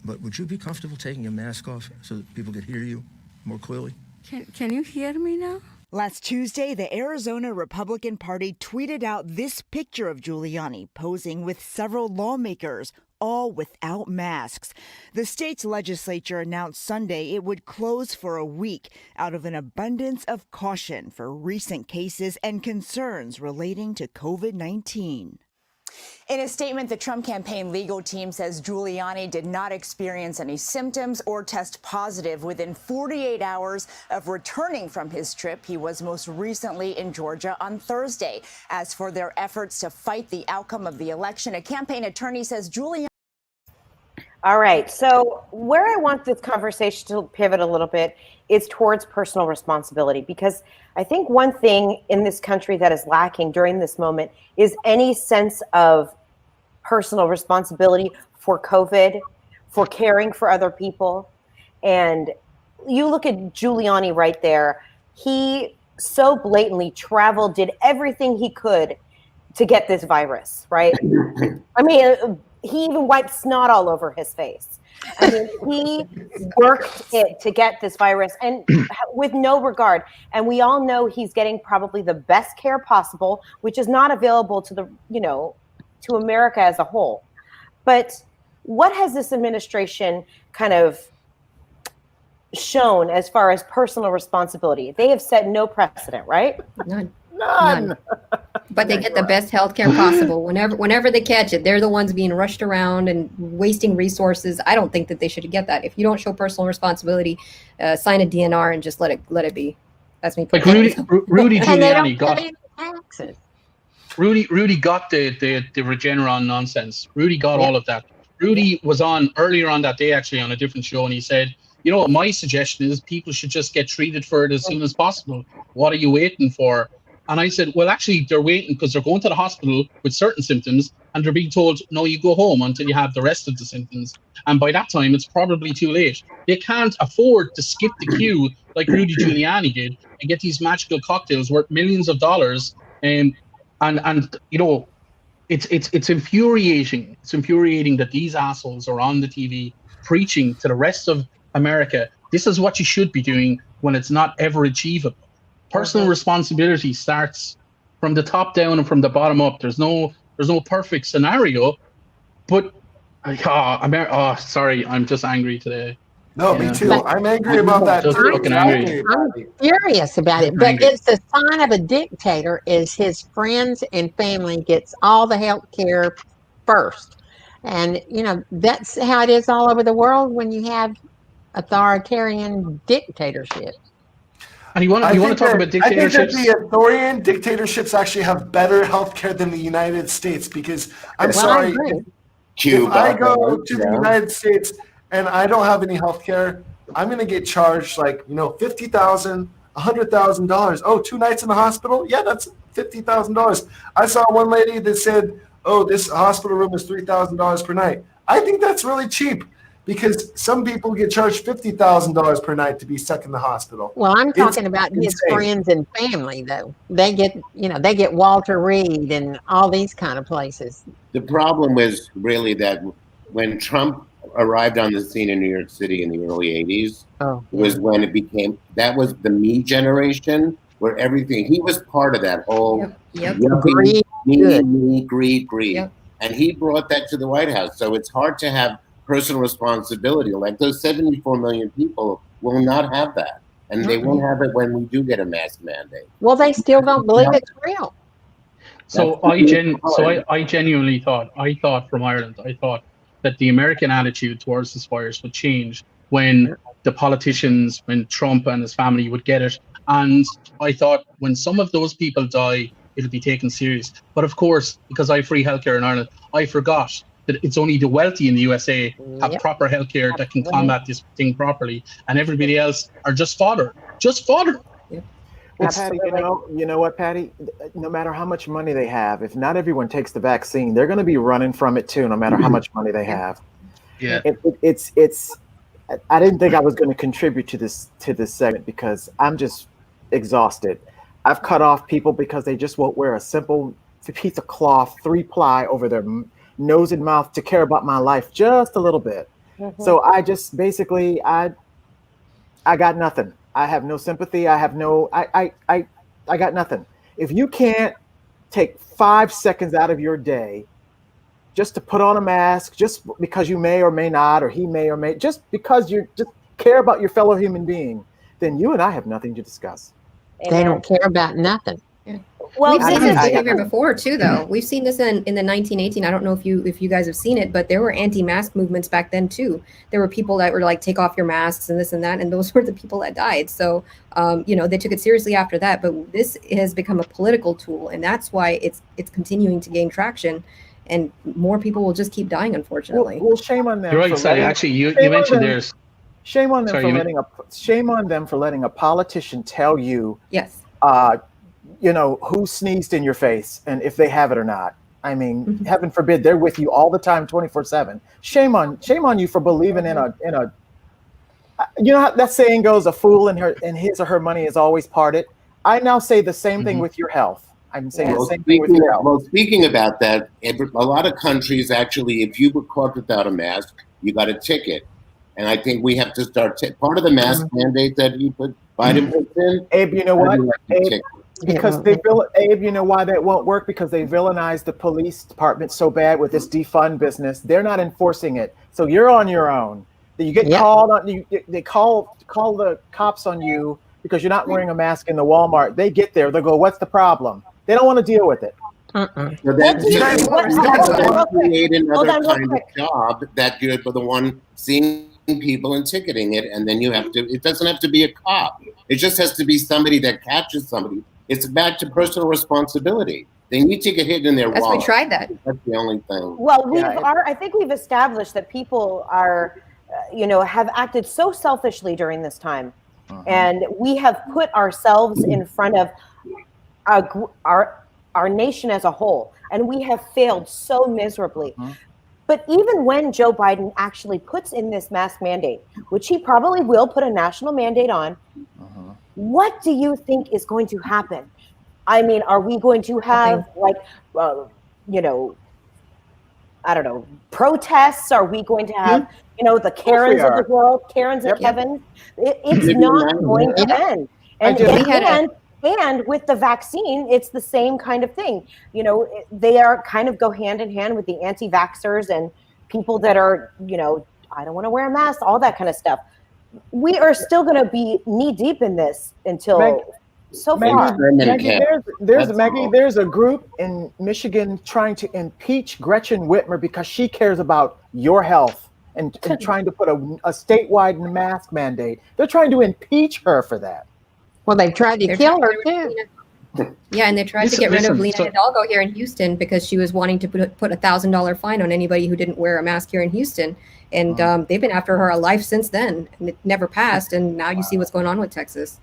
but would you be comfortable taking your mask off so that people could hear you more clearly? Can you hear me now? Last Tuesday, the Arizona Republican Party tweeted out this picture of Giuliani posing with several lawmakers, all without masks. The state's legislature announced Sunday it would close for a week out of an abundance of caution for recent cases and concerns relating to COVID-19. In a statement, the Trump campaign legal team says Giuliani did not experience any symptoms or test positive within 48 hours of returning from his trip. He was most recently in Georgia on Thursday. As for their efforts to fight the outcome of the election, a campaign attorney says Giuliani. All right. So where I want this conversation to pivot a little bit is towards personal responsibility, because I think one thing in this country that is lacking during this moment is any sense of personal responsibility for COVID, for caring for other people. And you look at Giuliani right there. He so blatantly traveled, did everything he could to get this virus, right? I mean, he even wiped snot all over his face. I mean, he worked it to get this virus, and with no regard. And we all know he's getting probably the best care possible, which is not available to to America as a whole. But what has this administration kind of shown as far as personal responsibility? They have set no precedent, right? None. But they get the best health care possible. Whenever they catch it, they're the ones being rushed around and wasting resources. I don't think that they should get that. If you don't show personal responsibility, sign a DNR and just let it be. That's me. Like Rudy Giuliani got Rudy got the Regeneron nonsense. Rudy got all of that. Rudy was on earlier on that day, actually, on a different show, and he said, you know what, my suggestion is people should just get treated for it as soon as possible. What are you waiting for? And I said, well, actually, they're waiting because they're going to the hospital with certain symptoms and they're being told, no, you go home until you have the rest of the symptoms. And by that time, it's probably too late. They can't afford to skip the queue like Rudy Giuliani did and get these magical cocktails worth millions of dollars. And you know, it's infuriating. It's infuriating that these assholes are on the TV preaching to the rest of America. This is what you should be doing when it's not ever achievable. Personal responsibility starts from the top down and from the bottom up. There's no perfect scenario, but sorry, I'm just angry today. No, me too. I'm angry about that. Just fucking angry. I'm furious about it, but it's the sign of a dictator is his friends and family gets all the health care first. And, you know, that's how it is all over the world when you have authoritarian dictatorship. And you want to talk about dictatorships? I think that the authoritarian dictatorships actually have better healthcare than the United States because I'm sorry, if I go to the United States and I don't have any healthcare, I'm going to get charged like $50,000, $100,000. Oh, 2 nights in the hospital? Yeah, that's $50,000. I saw one lady that said, "Oh, this hospital room is $3,000 per night." I think that's really cheap. Because some people get charged $50,000 per night to be stuck in the hospital. Well, I'm talking about his friends and family, though. They get Walter Reed and all these kind of places. The problem was really that when Trump arrived on the scene in New York City in the early 80s, was when it became, that was the me generation, where everything, he was part of that whole Greed. Greed. Yep. And he brought that to the White House. So it's hard to have personal responsibility. Like those 74 million people will not have that. And they won't have it when we do get a mask mandate. Well, they still don't believe it's real. So I genuinely thought from Ireland, I thought that the American attitude towards this virus would change when the politicians, when Trump and his family would get it. And I thought when some of those people die, it'll be taken serious. But of course, because I have free healthcare in Ireland, I forgot that it's only the wealthy in the USA have proper healthcare that can combat this thing properly, and everybody else are just fodder. Well, Patty, you know what, Patty? No matter how much money they have, if not everyone takes the vaccine, they're going to be running from it too, no matter how much money they have. Yeah. It's. I didn't think I was going to contribute to this segment because I'm just exhausted. I've cut off people because they just won't wear a simple piece of cloth, 3-ply over their nose and mouth to care about my life just a little bit. So I just basically I got nothing. I have no sympathy. I have no I got nothing. If you can't take 5 seconds out of your day just to put on a mask, just because you may or may not, or he may or may, just because you just care about your fellow human being, then you and I have nothing to discuss. They don't care about nothing. Well, we've seen this behavior before too, though. We've seen this in the 1918. I don't know if you guys have seen it, but there were anti-mask movements back then too. There were people that were like, take off your masks and this and that, and those were the people that died. So, they took it seriously after that. But this has become a political tool, and that's why it's continuing to gain traction, and more people will just keep dying, unfortunately. Well, shame on them. You're right, Sally. Actually, you mentioned there's. Shame on them for letting a politician tell you. Yes. Who sneezed in your face and if they have it or not. I mean, heaven forbid, they're with you all the time, 24/7. Shame on you for believing in a. You know how that saying goes: a fool in his or her money is always parted. I now say the same thing with your health. I'm saying the same thing with your health. Well, speaking about that, a lot of countries actually, if you were caught without a mask, you got a ticket. And I think we have to start part of the mask mandate that Biden puts in. Abe, you know what? Because Abe, you know why that won't work? Because they villainize the police department so bad with this defund business. They're not enforcing it. So you're on your own. You get called on. They call the cops on you because you're not wearing a mask in the Walmart. They get there. They go, "What's the problem?" They don't want to deal with it. So that's create another kind of job that you're the one seeing people and ticketing it, and then you have to. It doesn't have to be a cop. It just has to be somebody that catches somebody. It's back to personal responsibility. They need to get hit in their wallet. We tried that. That's the only thing. Well, I think we've established that people are, have acted so selfishly during this time, and we have put ourselves in front of our nation as a whole, and we have failed so miserably. But even when Joe Biden actually puts in this mask mandate, which he probably will put a national mandate on, what do you think is going to happen? I mean, are we going to have protests? Are we going to have, the Karens of the world, Karens and Kevin? It's not going to end. And with the vaccine, it's the same kind of thing. They are kind of go hand in hand with the anti-vaxxers and people that are, I don't want to wear a mask, all that kind of stuff. We are still going to be knee deep in this until far. Maggie, there's a group in Michigan trying to impeach Gretchen Whitmer because she cares about your health and trying to put a statewide mask mandate. They're trying to impeach her for that. Well, they tried to kill her too. Yeah, and they tried to get rid of Lena Hidalgo here in Houston because she was wanting to put $1,000 fine on anybody who didn't wear a mask here in Houston. And they've been after her a life since then, and it never passed. And now you see what's going on with Texas.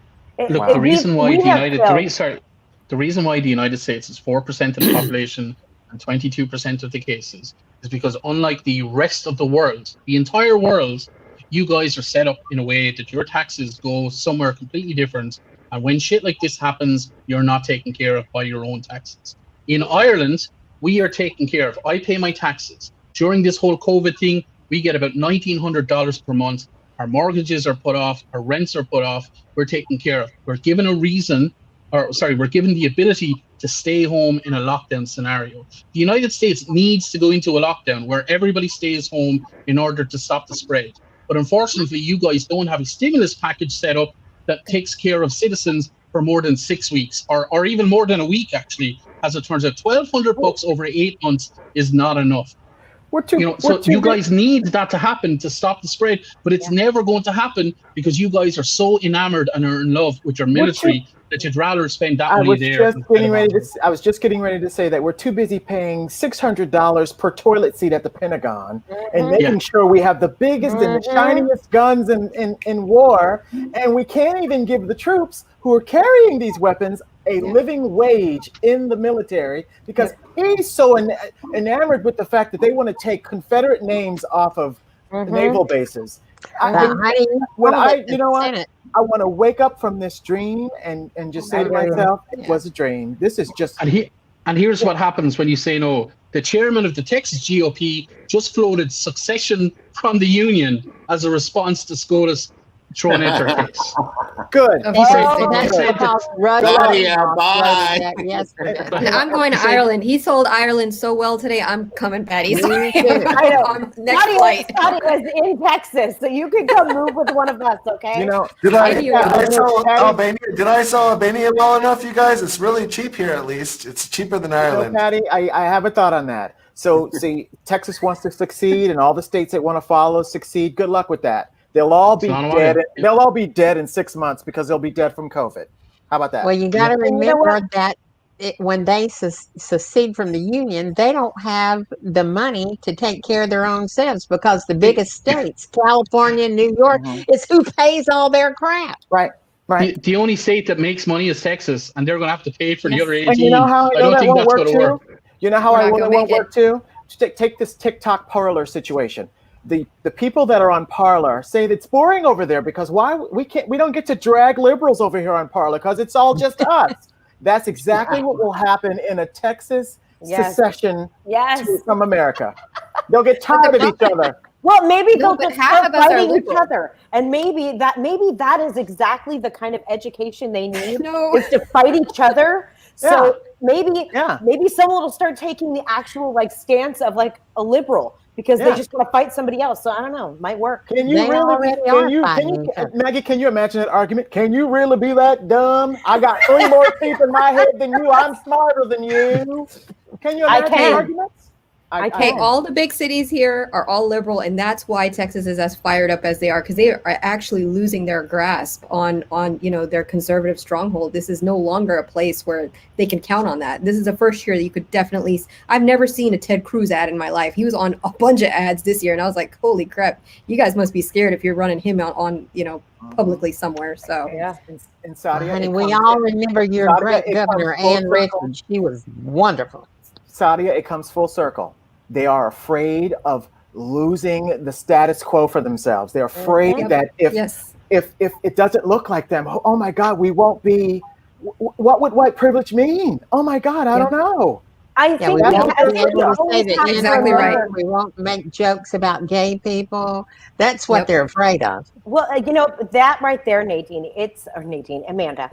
Look, the reason why the reason why the United States is 4% of the population and 22% of the cases is because unlike the rest of the world, the entire world, you guys are set up in a way that your taxes go somewhere completely different. And when shit like this happens, you're not taken care of by your own taxes. In Ireland, we are taken care of. I pay my taxes. During this whole COVID thing, we get about $1,900 per month. Our mortgages are put off. Our rents are put off. We're taken care of. We're given a reason, we're given the ability to stay home in a lockdown scenario. The United States needs to go into a lockdown where everybody stays home in order to stop the spread. But unfortunately, you guys don't have a stimulus package set up that takes care of citizens for more than 6 weeks, or even more than a week, actually. As it turns out, $1,200 over 8 months is not enough. You guys need that to happen to stop the spread, but it's never going to happen because you guys are so enamored and are in love with your military that you'd rather spend that money there. I was just getting ready to say that we're too busy paying $600 per toilet seat at the Pentagon and making sure we have the biggest and the shiniest guns in war, and we can't even give the troops who are carrying these weapons a living wage in the military because he's so enamored with the fact that they want to take Confederate names off of naval bases. I want to wake up from this dream and just say to myself, it was a dream. This is just... And here's what happens when you say no. The chairman of the Texas GOP just floated secession from the union as a response to SCOTUS throwing at her face. Good. I'm going to Ireland. He sold Ireland so well today. I'm coming, Patty. Sorry. I know. Next flight. Scotty was in Texas, so you can come move with one of us, okay? Did I sell Albania well enough, you guys? It's really cheap here, at least. It's cheaper than Ireland. Patty, I have a thought on that. So, see, Texas wants to succeed, and all the states that want to follow succeed. Good luck with that. They'll all be dead. They'll all be dead in 6 months because they'll be dead from COVID. How about that? Well, you got to remember that when they secede from the union, they don't have the money to take care of their own selves because the biggest states, California and New York, is who pays all their crap. Right. The only state that makes money is Texas, and they're going to have to pay for the other 18. And you know how I don't think that's going to work? You know how I won't work too? Take this TikTok parlor situation. The people that are on Parler say that it's boring over there because we don't get to drag liberals over here on Parler because it's all just us. That's exactly what will happen in a Texas secession from America. They'll get tired of each other. Well, maybe they'll just start fighting each other, and maybe that is exactly the kind of education they need is to fight each other. So maybe someone will start taking the actual stance of a liberal. Because they just want to fight somebody else. So I don't know, might work. Maggie, can you imagine that argument? Can you really be that dumb? I got 3 more teeth in my head than you. I'm smarter than you. Can you imagine the arguments? All the big cities here are all liberal, and that's why Texas is as fired up as they are, because they are actually losing their grasp on their conservative stronghold. This is no longer a place where they can count on that. This is the first year that you could definitely. I've never seen a Ted Cruz ad in my life. He was on a bunch of ads this year, and I was like, holy crap! You guys must be scared if you're running him out on publicly somewhere. So and Saadia, we all remember your great governor Ann Richards. She was wonderful. Saadia, it comes full circle. They are afraid of losing the status quo for themselves. They're afraid that if it doesn't look like them, oh my God, we won't be. What would white privilege mean? Oh my God, I don't know. I think we won't be able to say that exactly right. We won't make jokes about gay people. That's what they're afraid of. Well, that right there, Amanda.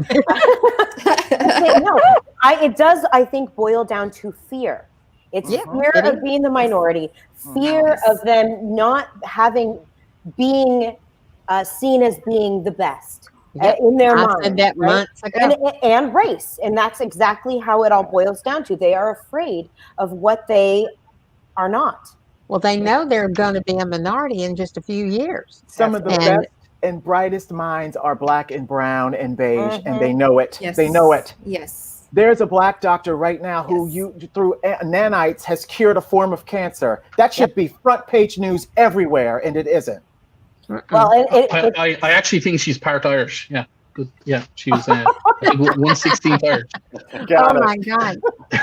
It does, I think, boil down to fear. It's fear of being the minority, fear of them not being seen as being the best in their mind. Said that months ago. And race. And that's exactly how it all boils down to. They are afraid of what they are not. Well, they know they're going to be a minority in just a few years. Some of the and brightest minds are black and brown and beige, and they know it. Yes. They know it. Yes. There's a black doctor right now who through nanites has cured a form of cancer. That should be front page news everywhere, and it isn't. Well, I actually think she's part Irish. Yeah, good. Yeah, she was 1/16 Irish. Got it. my God.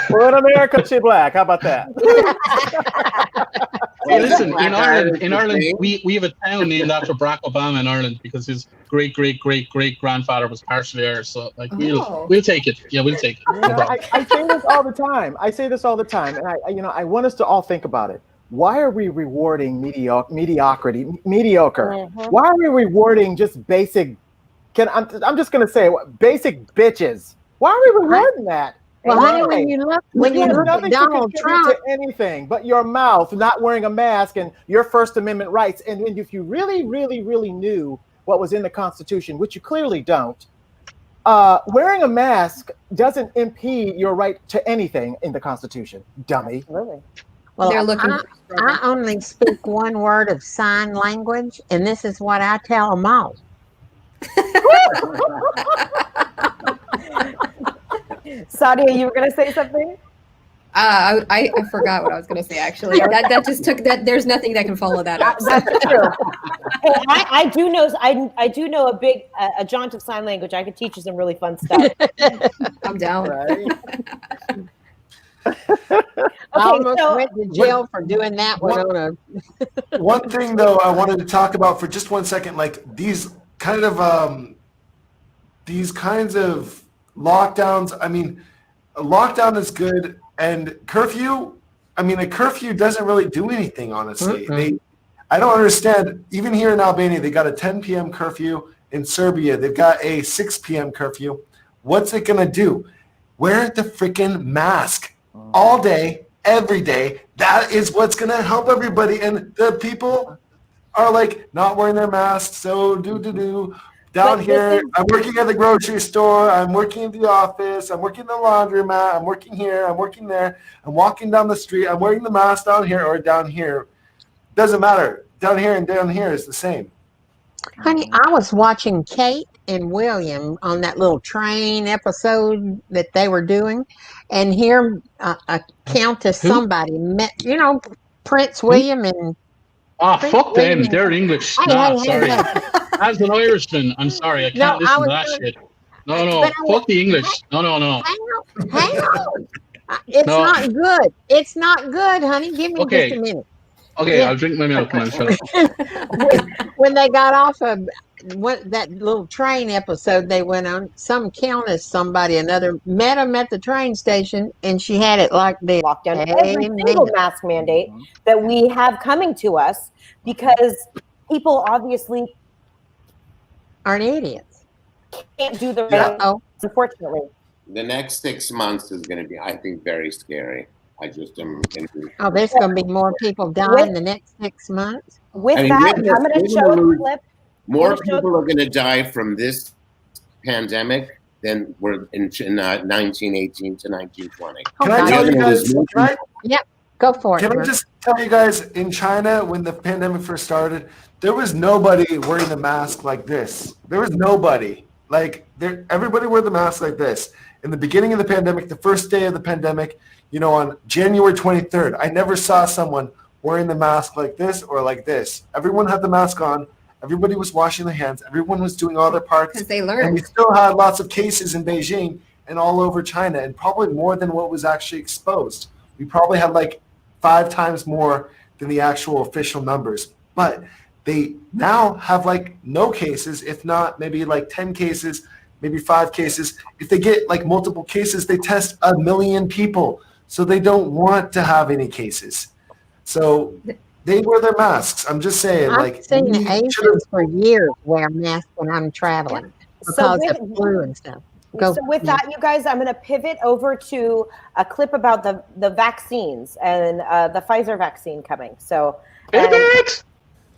Well, in America, she's black. How about that? Hey, listen, in Ireland, we have a town named after Barack Obama in Ireland because his great grandfather was partially Irish. So like we'll take it. Yeah, we'll take it. No problem. I say this all the time. And I want us to all think about it. Why are we rewarding mediocrity? Why are we rewarding just basic? I'm just gonna say basic bitches. Why are we rewarding that? Well, honey, when you look at Donald Trump, to anything but your mouth, not wearing a mask, and your First Amendment rights, and if you really, really, really knew what was in the Constitution, which you clearly don't, wearing a mask doesn't impede your right to anything in the Constitution, dummy. Really? well, They're looking. I only speak one word of sign language, and this is what I tell them all. Saadia, you were going to say something? I forgot what I was going to say. Actually, that just took that. There's nothing that can follow that up. That's true. Hey, I do know a big a jaunt of sign language. I could teach you some really fun stuff. I'm down. I almost went to jail for doing that one. One thing though, I wanted to talk about for just 1 second, like these kinds of lockdowns. I mean, a lockdown is good, and curfew. I mean, a curfew doesn't really do anything, honestly. I don't understand. Even here in Albania, they got a 10 p.m. curfew. In Serbia, they've got a 6 p.m. curfew. What's it gonna do? Wear the freaking mask all day, every day. That is what's gonna help everybody. And the people are like not wearing their masks. So down here, I'm working at the grocery store. I'm working at the office. I'm working in the laundromat. I'm working here. I'm working there. I'm walking down the street. I'm wearing the mask down here or down here. Doesn't matter. Down here and down here is the same. Honey, I was watching Kate and William on that little train episode that they were doing, and here a Countess somebody met, Prince William and. Fuck them. They're English. Sorry. As an Irishman, I'm sorry. I can't listen to that shit. No. Fuck the English. No. Hang on. It's not good. It's not good, honey. Give me just a minute. Okay, yeah. I'll drink my milk and shut up. When they got off of that little train episode they went on, some countess, another, met them at the train station, and she had it like this. Lockdown every single mask mandate that we have coming to us because people obviously aren't idiots. Can't do the right thing, unfortunately. The next 6 months is going to be, I think, very scary. I just am. There's going to be more people dying the next 6 months. I'm going to show a clip. More people are going to die from this pandemic than were in 1918 to 1920. Can I tell you guys? Yep, go for it. Can I just tell you guys, in China, when the pandemic first started, there was nobody wearing the mask like this. There was nobody. Everybody wore the mask like this. In the beginning of the pandemic, the first day of the pandemic, on January 23rd, I never saw someone wearing the mask like this or like this. Everyone had the mask on. Everybody was washing their hands. Everyone was doing all their parts. Because they learned. And we still had lots of cases in Beijing and all over China, and probably more than what was actually exposed. We probably had 5 times more than the actual official numbers. But they now have no cases, if not maybe 10 cases, maybe 5 cases. If they get multiple cases, they test 1 million people. So they don't want to have any cases. So they wear their masks. I'm just saying. I've seen Asians for years wear masks when I'm traveling because of flu and stuff. That, you guys, I'm going to pivot over to a clip about the vaccines and the Pfizer vaccine coming. So,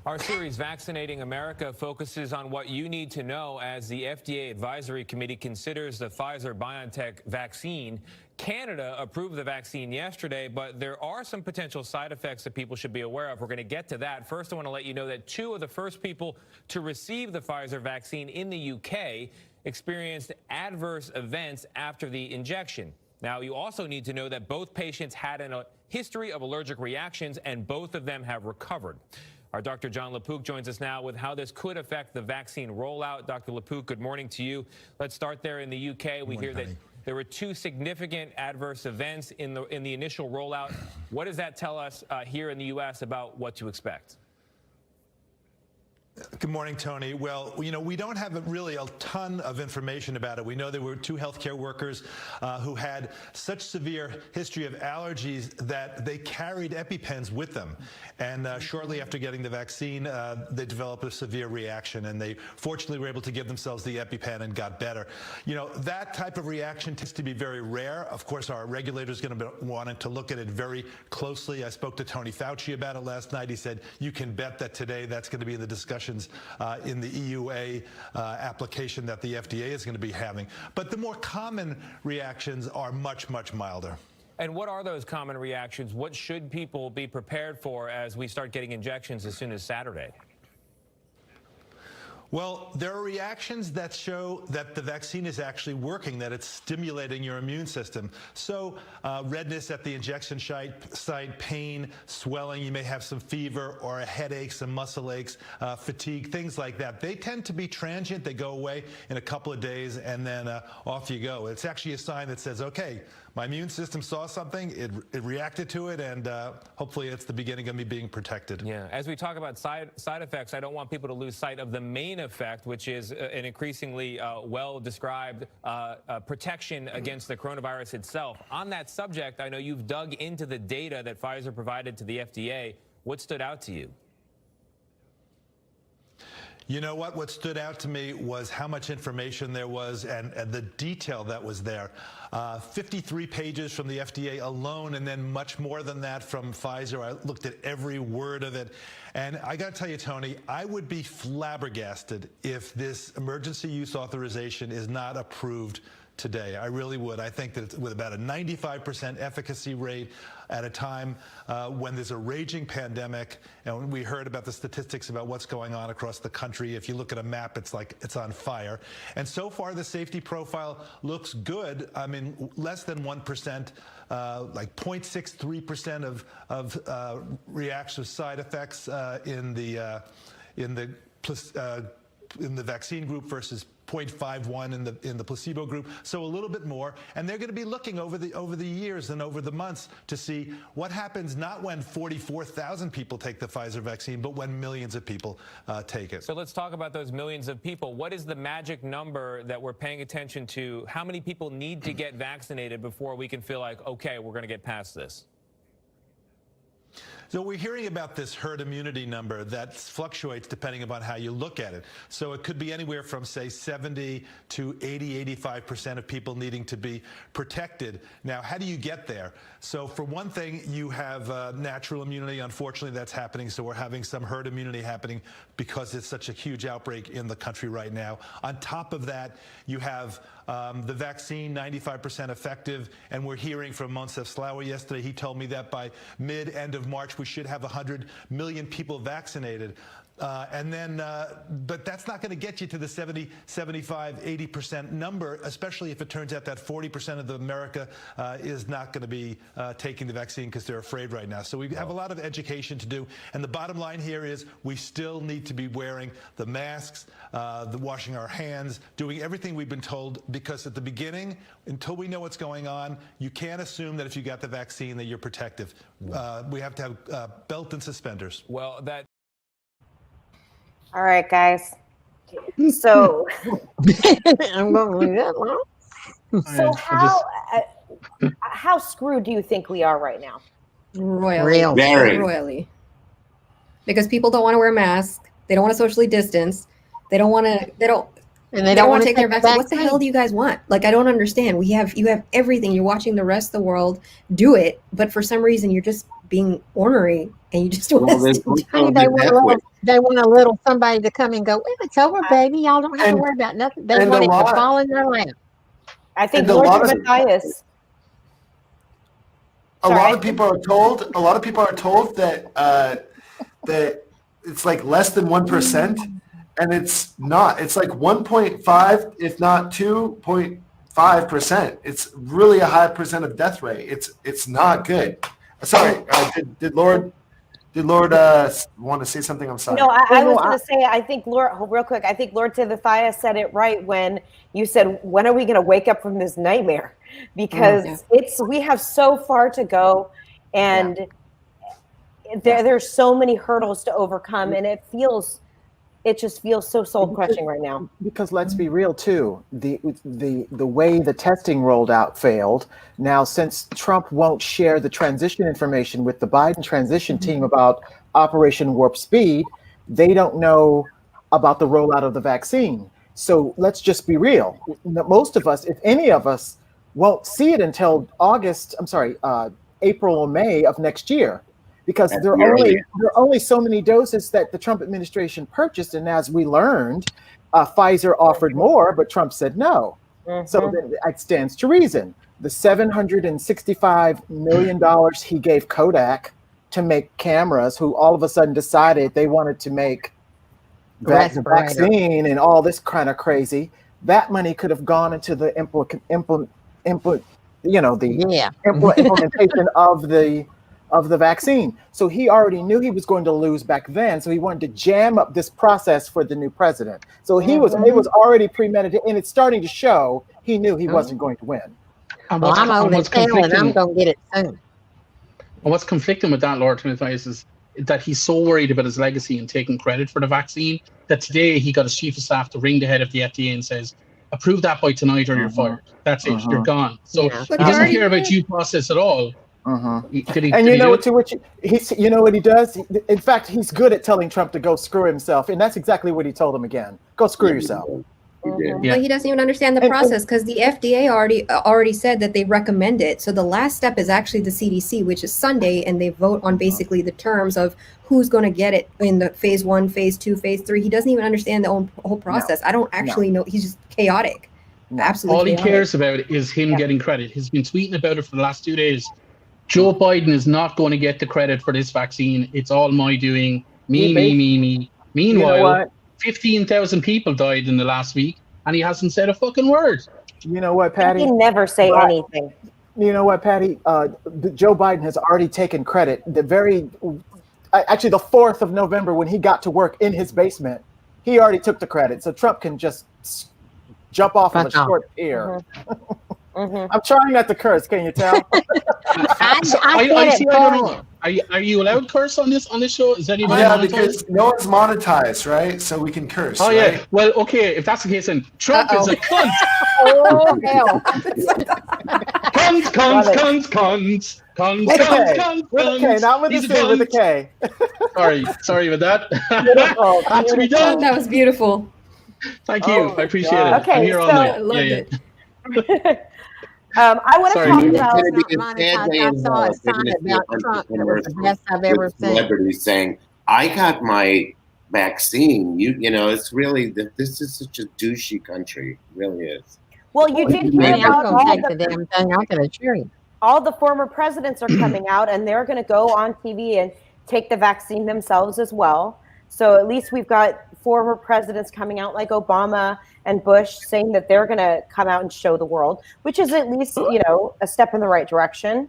Our series, Vaccinating America, focuses on what you need to know as the FDA Advisory Committee considers the Pfizer-BioNTech vaccine. Canada approved the vaccine yesterday, but there are some potential side effects that people should be aware of. We're going to get to that. First, I want to let you know that 2 of the first people to receive the Pfizer vaccine in the UK experienced adverse events after the injection. Now, you also need to know that both patients had a history of allergic reactions, and both of them have recovered. Our Dr. John LaPook joins us now with how this could affect the vaccine rollout. Dr. LaPook, good morning to you. Let's start there in the UK. We hear that there were 2 significant adverse events in the initial rollout. What does that tell us here in the U.S. about what to expect? Good morning, Tony. Well, we don't have really a ton of information about it. We know there were 2 healthcare workers who had such severe history of allergies that they carried EpiPens with them. And shortly after getting the vaccine, they developed a severe reaction, and they fortunately were able to give themselves the EpiPen and got better. That type of reaction tends to be very rare. Of course, our regulator is going to be wanting to look at it very closely. I spoke to Tony Fauci about it last night. He said, you can bet that today that's going to be in the discussion in the EUA application that the FDA is going to be having. But the more common reactions are much, much milder. And what are those common reactions? What should people be prepared for as we start getting injections as soon as Saturday? Well, there are reactions that show that the vaccine is actually working, that it's stimulating your immune system. So redness at the injection site, pain, swelling, you may have some fever or a headache, some muscle aches, fatigue, things like that. They tend to be transient. They go away in a couple of days, and then off you go. It's actually a sign that says, okay, my immune system saw something, it reacted to it, and hopefully it's the beginning of me being protected. Yeah, as we talk about side effects, I don't want people to lose sight of the main effect, which is an increasingly well-described protection against the coronavirus itself. On that subject, I know you've dug into the data that Pfizer provided to the FDA. What stood out to you? You know what? What stood out to me was how much information there was and the detail that was there. 53 pages from the FDA alone, and then much more than that from Pfizer. I looked at every word of it. And I got to tell you, Tony, I would be flabbergasted if this emergency use authorization is not approved today. I really would. I think that it's with about a 95% efficacy rate at a time when there's a raging pandemic, and we heard about the statistics about what's going on across the country. If you look at a map, it's like it's on fire. And so far, the safety profile looks good. I mean, less than 1%, like 0.63% of reactive side effects in the vaccine group versus 0.51 in the placebo group, so a little bit more. And they're going to be looking over the years and over the months to see what happens, not when 44,000 people take the Pfizer vaccine, but when millions of people take it. So let's talk about those millions of people. What is the magic number that we're paying attention to? How many people need to get vaccinated before we can feel like, okay, we're going to get past this? So we're hearing about this herd immunity number that fluctuates depending upon how you look at it. So it could be anywhere from, say, 70 to 80, 85% of people needing to be protected. Now, how do you get there? So for one thing, you have natural immunity. Unfortunately, that's happening. So we're having some herd immunity happening because it's such a huge outbreak in the country right now. On top of that, you have the vaccine, 95% effective. And we're hearing from Moncef Slaoui yesterday. He told me that by end of March, we should have 100 million people vaccinated. But that's not going to get you to the 70, 75, 80% number, especially if it turns out that 40% of America is not going to be taking the vaccine because they're afraid right now. So we have a lot of education to do. And the bottom line here is we still need to be wearing the masks, washing our hands, doing everything we've been told, because at the beginning, until we know what's going on, you can't assume that if you got the vaccine that you're protective. We have to have belt and suspenders. Well, All right, guys. So, I'm going to leave that alone. So how screwed do you think we are right now? Royally. Royally. Because people don't want to wear masks. They don't want to socially distance. They don't want to. They don't want to take their vaccine. What the hell do you guys want? Like, I don't understand. You have everything. You're watching the rest of the world do it, but for some reason you're just being ornery and you just want to. They want a little somebody to come and go, well, it's over, baby. Y'all don't have to worry about nothing. They want it to fall in their lap. I think Lord Timothais. A lot of people are told that that it's like less than 1%, and it's not. It's like 1.5, if not 2.5%. It's really a high percent of death rate. It's not good. Sorry, did Lord want to say something? I'm sorry. No, I was going to say, I think Lord, real quick, I think Lord Timothais said it right when you said, when are we going to wake up from this nightmare? Because we have so far to go, and there's so many hurdles to overcome, and it just feels so soul crushing right now. Because let's be real too, the way the testing rolled out failed. Now, since Trump won't share the transition information with the Biden transition team about Operation Warp Speed, they don't know about the rollout of the vaccine. So let's just be real. Most of us, if any of us, won't see it until April or May of next year. Because there are only so many doses that the Trump administration purchased, and as we learned, Pfizer offered more, but Trump said no. So it stands to reason. The $765 million he gave Kodak to make cameras, who all of a sudden decided they wanted to make the vaccine and all this kind of crazy, that money could have gone into the implementation of the vaccine. So he already knew he was going to lose back then. So he wanted to jam up this process for the new president. So it was already premeditated, and it's starting to show he knew he wasn't going to win. Well, I'm old as hell, and I'm going to get it soon. And what's conflicting with that, Lord Timothais, is that he's so worried about his legacy and taking credit for the vaccine that today he got his chief of staff to ring the head of the FDA and says, approve that by tonight or you're fired. That's it. You're gone. So he doesn't care about due process at all. You know what he does? In fact, he's good at telling Trump to go screw himself, and that's exactly what he told him again. Go screw yourself. But he doesn't even understand the process, because the FDA already said that they recommend it. So the last step is actually the CDC, which is Sunday, and they vote on basically the terms of who's going to get it in the phase 1, phase 2, phase 3. He doesn't even understand the whole process. I don't actually know. He's just chaotic. Absolutely. All he chaotic. cares about is him getting credit. He's been tweeting about it for the last 2 days. Joe Biden is not going to get the credit for this vaccine. It's all my doing. Me. Meanwhile, 15,000 people died in the last week, and he hasn't said a fucking word. You know what, Patty? He never say anything. You know what, Patty? Joe Biden has already taken credit. Actually, the 4th of November, when he got to work in his basement, he already took the credit. So Trump can just jump off of a short pier. I'm trying not to curse. Can you tell? Are you allowed to curse on this show? Is anybody? Yeah, because no one's monetized, right? So we can curse. Oh right? yeah. Well, okay. If that's the case, then Trump is a cunt. Oh hell! Cunts. Okay, not with a C, with a K. Sorry with that. Had to be done. That was beautiful. Thank you. I appreciate it. Okay, I'm here all night. I loved it. I want to talk about. I saw a sign about Trump that was the best I've ever seen. Celebrities saying, "I got my vaccine." You know, it's really this is such a douchey country. It really is. Well, you did hear about all the former presidents are coming out, and they're going to go on TV and take the vaccine themselves as well. So at least we've got former presidents coming out like Obama and Bush saying that they're going to come out and show the world, which is at least, a step in the right direction.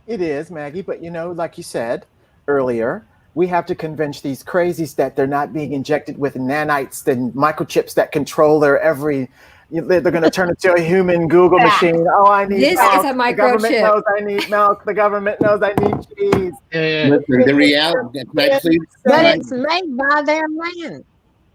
It is, Maggie. But, like you said earlier, we have to convince these crazies that they're not being injected with nanites and microchips that control their every. They're going to turn into a human Google machine. Oh, I need this milk. Is a microchip. The government knows I need milk. The government knows I need cheese. Listen, the reality. But it's made by their man.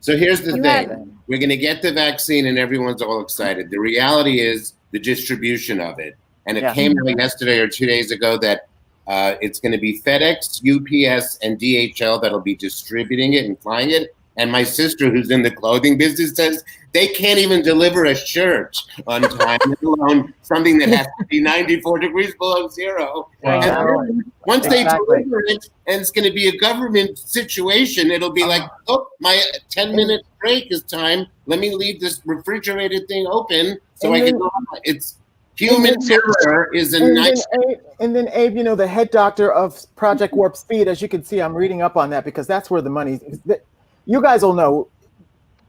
So here's the thing. We're going to get the vaccine and everyone's all excited. The reality is the distribution of it. And it came out yesterday or 2 days ago that it's going to be FedEx, UPS, and DHL that'll be distributing it and flying it. And my sister, who's in the clothing business, says they can't even deliver a shirt on time, let alone something that has to be 94 degrees below zero. Wow. And once they deliver it, and it's going to be a government situation, it'll be like, oh, my 10-minute break is time. Let me leave this refrigerated thing open so I can go on. It's human error is a nice. And then Abe, you know, the head doctor of Project Warp Speed, as you can see, I'm reading up on that because that's where the money is. You guys will know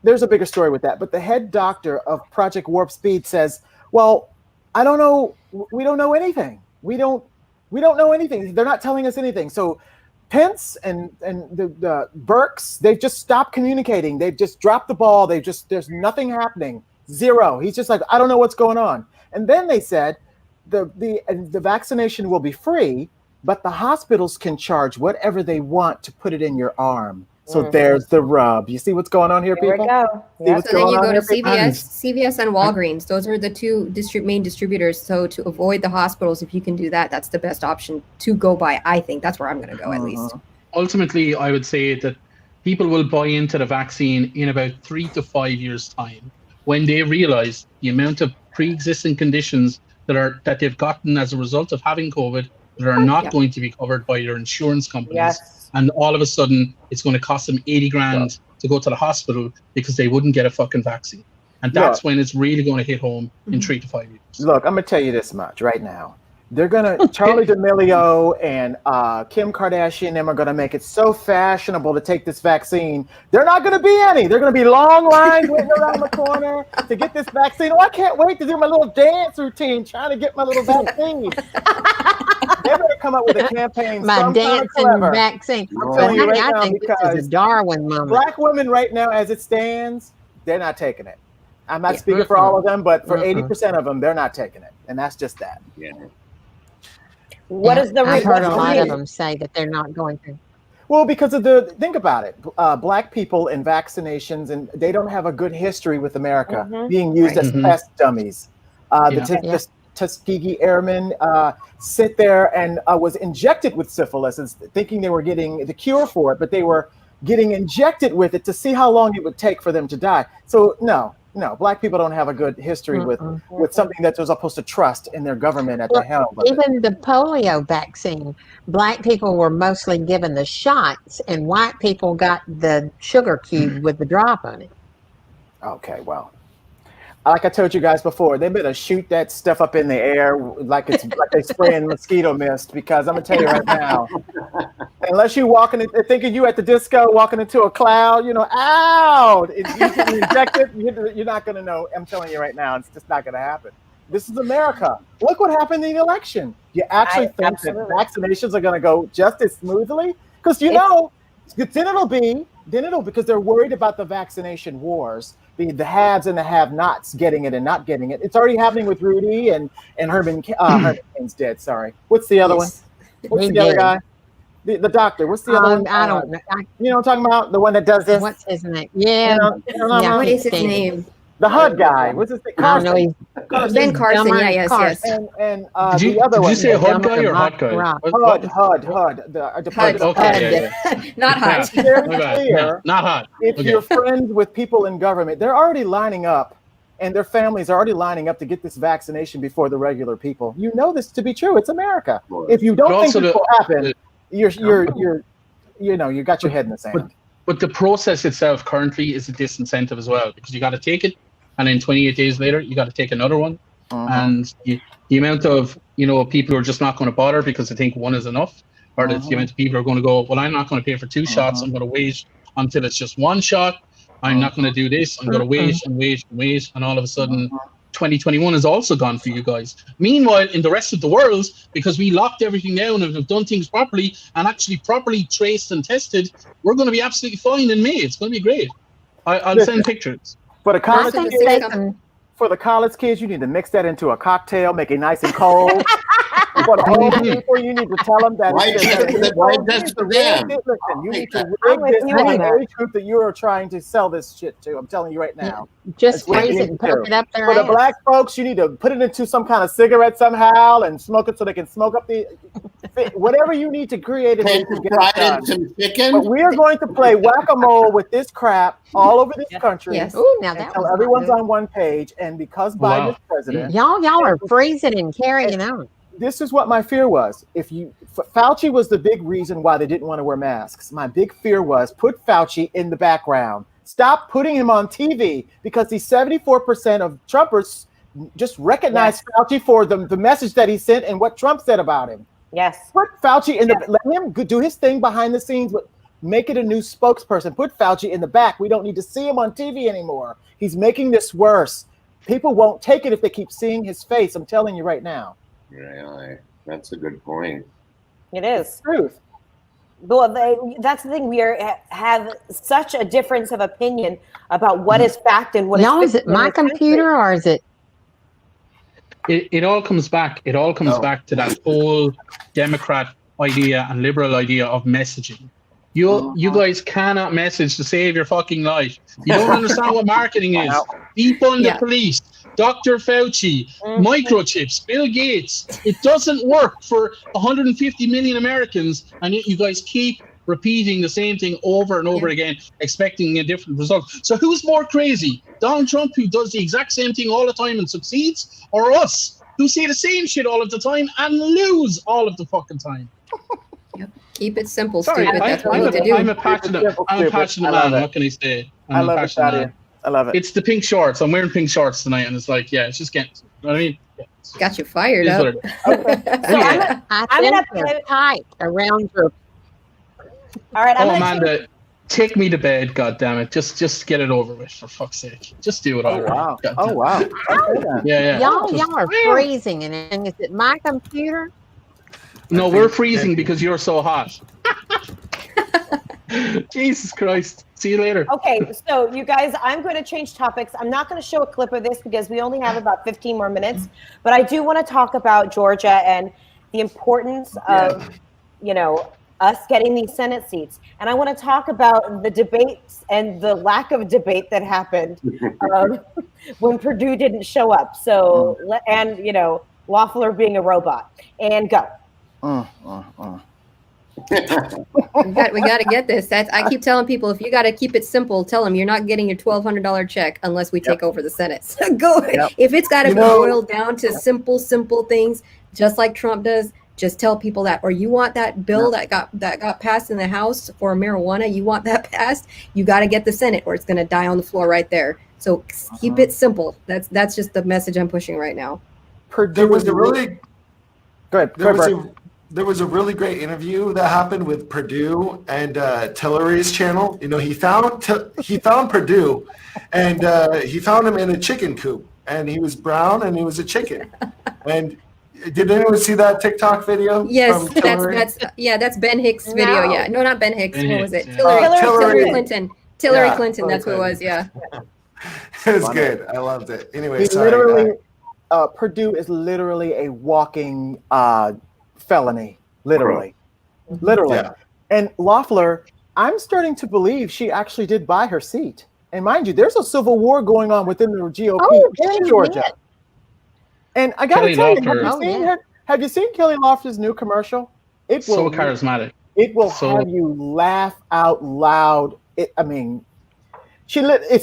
there's a bigger story with that, but the head doctor of Project Warp Speed says, well, I don't know. We don't know anything. We don't know anything. They're not telling us anything. So Pence and the Burks, they've just stopped communicating. They've just dropped the ball. There's nothing happening. Zero. He's just like, I don't know what's going on. And then they said the vaccination will be free, but the hospitals can charge whatever they want to put it in your arm. So there's the rub. You see what's going on here, people? There we go. Yeah. So then you go to CVS and Walgreens. Those are the two main distributors. So to avoid the hospitals, if you can do that, that's the best option to go by. I think that's where I'm going to go at least. Ultimately, I would say that people will buy into the vaccine in about 3 to 5 years' time when they realize the amount of pre-existing conditions that they've gotten as a result of having COVID that are not going to be covered by their insurance companies. Yes. And all of a sudden, it's going to cost them 80 grand to go to the hospital because they wouldn't get a fucking vaccine. And that's when it's really going to hit home in 3 to 5 years. Look, I'm going to tell you this much right now. They're going to, Charlie D'Amelio and Kim Kardashian and them are going to make it so fashionable to take this vaccine. They're not going to be any. They're going to be long lines waiting around the corner to get this vaccine. Oh, I can't wait to do my little dance routine trying to get my little vaccine. They're going to come up with a campaign. My dancing vaccine. I'm telling you right now, think this is a Darwin moment. Black women right now, as it stands, they're not taking it. I'm not speaking for all of them, but for 80% of them, they're not taking it. And that's just that. Yeah. What is the I've heard a lot of them say that they're not going to. Well, because of think about it, Black people and vaccinations, and they don't have a good history with America being used as test dummies. The Tuskegee Airmen sit there and was injected with syphilis, thinking they were getting the cure for it, but they were getting injected with it to see how long it would take for them to die. So no, Black people don't have a good history with something that they're supposed to trust in their government at the helm. Even the polio vaccine, Black people were mostly given the shots, and white people got the sugar cube with the drop on it. Okay, well, like I told you guys before, they better shoot that stuff up in the air like they spraying mosquito mist, because I'm gonna tell you right now, unless you thinking you at the disco walking into a cloud, ow, you get injected, you're not gonna know. I'm telling you right now, it's just not gonna happen. This is America. Look what happened in the election. You actually think that vaccinations are gonna go just as smoothly? Because then it'll because they're worried about the vaccination wars. The haves and the have-nots getting it and not getting it. It's already happening with Rudy and Herman. Herman's dead. Sorry. What's the other one? What's the other guy? The doctor. What's the other one? I don't know. You know what I'm talking about? The one that does this. What's his name? Yeah. What is his name? The HUD guy. What's his name? Carson. Ben Carson. Yes. And the other one. Did you say HUD guy or hot guy? HUD. Okay. Not hot. Not hot. If you're friends with people in government, they're already lining up, and their families are already lining up to get this vaccination before the regular people. You know this to be true. It's America. If you don't think this will happen, you got your head in the sand. But the process itself currently is a disincentive as well, because you got to take it, and then 28 days later, you got to take another one. And the amount of people who are just not going to bother because they think one is enough, or the amount of people who are going to go, well, I'm not going to pay for 2 shots. I'm going to wait until it's just 1 shot. I'm not going to do this. I'm going to wait and wait and wait, and all of a sudden, 2021 is also gone for you guys. Meanwhile, in the rest of the world, because we locked everything down and have done things properly and actually properly traced and tested, we're going to be absolutely fine in May. It's going to be great. I'll send pictures. For the college kids, you need to mix that into a cocktail, make it nice and cold. For the old people, you need to tell them that that's for them. Listen, you need to rig this for the age group that you are trying to sell this shit to. I'm telling you right now. Just raise it and put it up there. For the Black folks, you need to put it into some kind of cigarette somehow and smoke it so they can smoke up the. Whatever you need to create it to get Fried it done. and some chicken. But we are going to play whack-a-mole with this crap all over this country. Yes. Ooh, now that until was everyone's good. on one page. And because Biden is president, Y'all are freezing and carrying on. this is what my fear was. Fauci was the big reason why they didn't want to wear masks. My big fear was put Fauci in the background. Stop putting him on TV, because the 74% of Trumpers just recognize Fauci for the message that he sent and what Trump said about him. Yes. Put Fauci in let him do his thing behind the scenes, but make it a new spokesperson. Put Fauci in the back. We don't need to see him on TV anymore. He's making this worse. People won't take it if they keep seeing his face. I'm telling you right now. Really? That's a good point. It is. Truth. Well, that's the thing. We have such a difference of opinion about what is fact and what Y'all, is is it my computer or is it? It all comes back. It all comes back to that whole Democrat idea and liberal idea of messaging. You guys cannot message to save your fucking life. You don't understand what marketing is. Defund the police, Dr. Fauci, microchips, Bill Gates. It doesn't work for 150 million Americans, and yet you guys keep repeating the same thing over and over again, expecting a different result. So who's more crazy? Donald Trump, who does the exact same thing all the time and succeeds, or us, who say the same shit all of the time and lose all of the fucking time? Keep it simple, Sorry, stupid. That's what we need to do. I'm a passionate man. What can I say? I love it, Saadia. I love it. It's the pink shorts. I'm wearing pink shorts tonight, and it's like, it's just getting. You know what I mean? Got you fired It is up. what it is. I'm gonna put tight around your. All right, Oh, Amanda, take me to bed. God damn it! Just get it over with, for fuck's sake. Just do it already. Wow. God Oh, damn it. wow. Yeah. Y'all are freezing, and is it my computer? No, we're freezing because you're so hot. Jesus Christ. See you later. Okay, so you guys, I'm going to change topics. I'm not going to show a clip of this because we only have about 15 more minutes, but I do want to talk about Georgia and the importance of, us getting these Senate seats. And I want to talk about the debates and the lack of debate that happened when Purdue didn't show up. So, and, Waffler being a robot. And go. We got to get this. I keep telling people, if you got to keep it simple, tell them you're not getting your $1,200 check unless we take over the Senate. So go. If it's got to be boiled down to simple things, just like Trump does, just tell people that. Or you want that bill that got passed in the House for marijuana, you want that passed, you got to get the Senate, or it's going to die on the floor right there. So keep it simple. That's just the message I'm pushing right now. There was a really Go there was a really great interview that happened with Purdue and Tillary's channel. He found Purdue, and he found him in a chicken coop, and he was brown and he was a chicken. And did anyone see that TikTok video? Yes, from Tillery? that's Ben Hicks' video. No. Yeah, no, not Ben Hicks. Ben what was Hicks, it? yeah. Hillary Clinton. Hillary Yeah, Clinton. That's what it Hillary was. Yeah. It was good. I loved it. Anyway, He sorry. literally, Purdue is literally a walking felony. Literally. Yeah. And Loeffler, I'm starting to believe she actually did buy her seat. And mind you, there's a civil war going on within the GOP in Georgia. And I got to tell you, have you seen Kelly Loeffler's new commercial? It will, So charismatic. It will have you laugh out loud. It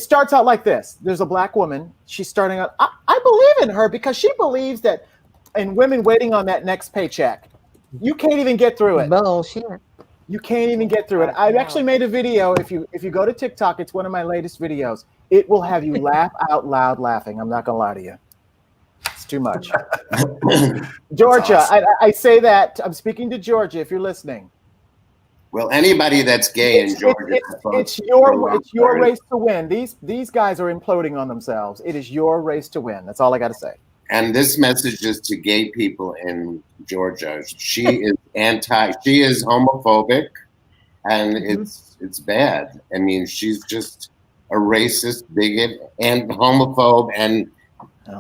starts out like this. There's a black woman. She's starting out. I believe in her because she believes that, and women waiting on that next paycheck, you can't even get through it. Bullshit. You can't even get through it. I've actually made a video. If you go to TikTok, it's one of my latest videos. It will have you laugh out loud laughing. I'm not gonna lie to you. It's too much. Georgia, awesome. I say that I'm speaking to Georgia. If you're listening. Well, anybody that's gay in Georgia, it's your race to win. These guys are imploding on themselves. It is your race to win. That's all I got to say. And this message is to gay people in Georgia. She is she is homophobic, and it's bad. I mean, she's just a racist, bigot, and homophobe, and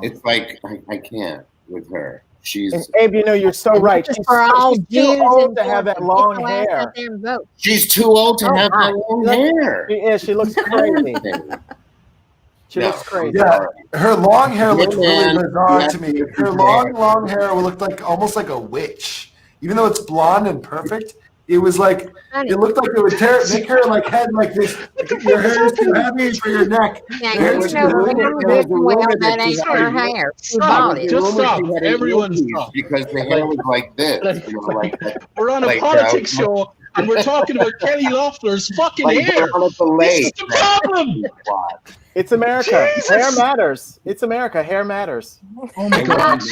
it's like I can't with her. And Abe, you're so right. She's too old to have that long hair. She's too old to have that long hair. She is. She looks crazy. She looks crazy. Yeah, her long hair looked really bizarre to me. Her long hair looked like almost like a witch. even though it's blonde and perfect, it was like it looked like it would make her like head like this. Like, your hair is too heavy for your neck. Yeah, Your hair you is know, too heavy. well, that ain't her hair. She bought it. Just stop. Everyone stop. Because the hair was like this. We're on a politics show, and we're talking about Kelly Loeffler's fucking hair. This is the problem. It's America. Hair matters. It's America. Hair matters. Oh my God!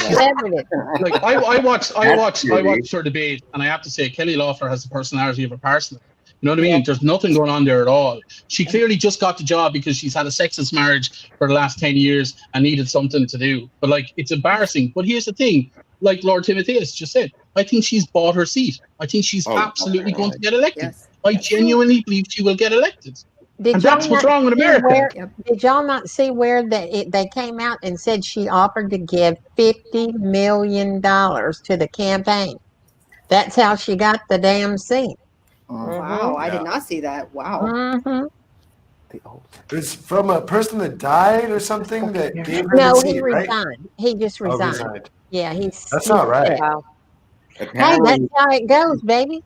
Like I watched her debate, and I have to say, Kelly Loeffler has the personality of a parson. You know what I mean? There's nothing going on there at all. She clearly just got the job because she's had a sexist marriage for the last 10 years and needed something to do. But like, it's embarrassing. But here's the thing: like Lord Timothais just said, I think she's bought her seat. I think she's absolutely going to get elected. Yes. I genuinely believe she will get elected. And that's what's wrong with America. Did y'all not see where they came out and said she offered to give $50 million to the campaign? That's how she got the damn seat. Wow, I did not see that. Wow. Mm-hmm. It's from a person that died or something that gave her No, the seat, he right? resigned. He just resigned. Resigned. Yeah, That's not right. Hey, that's how it goes, baby.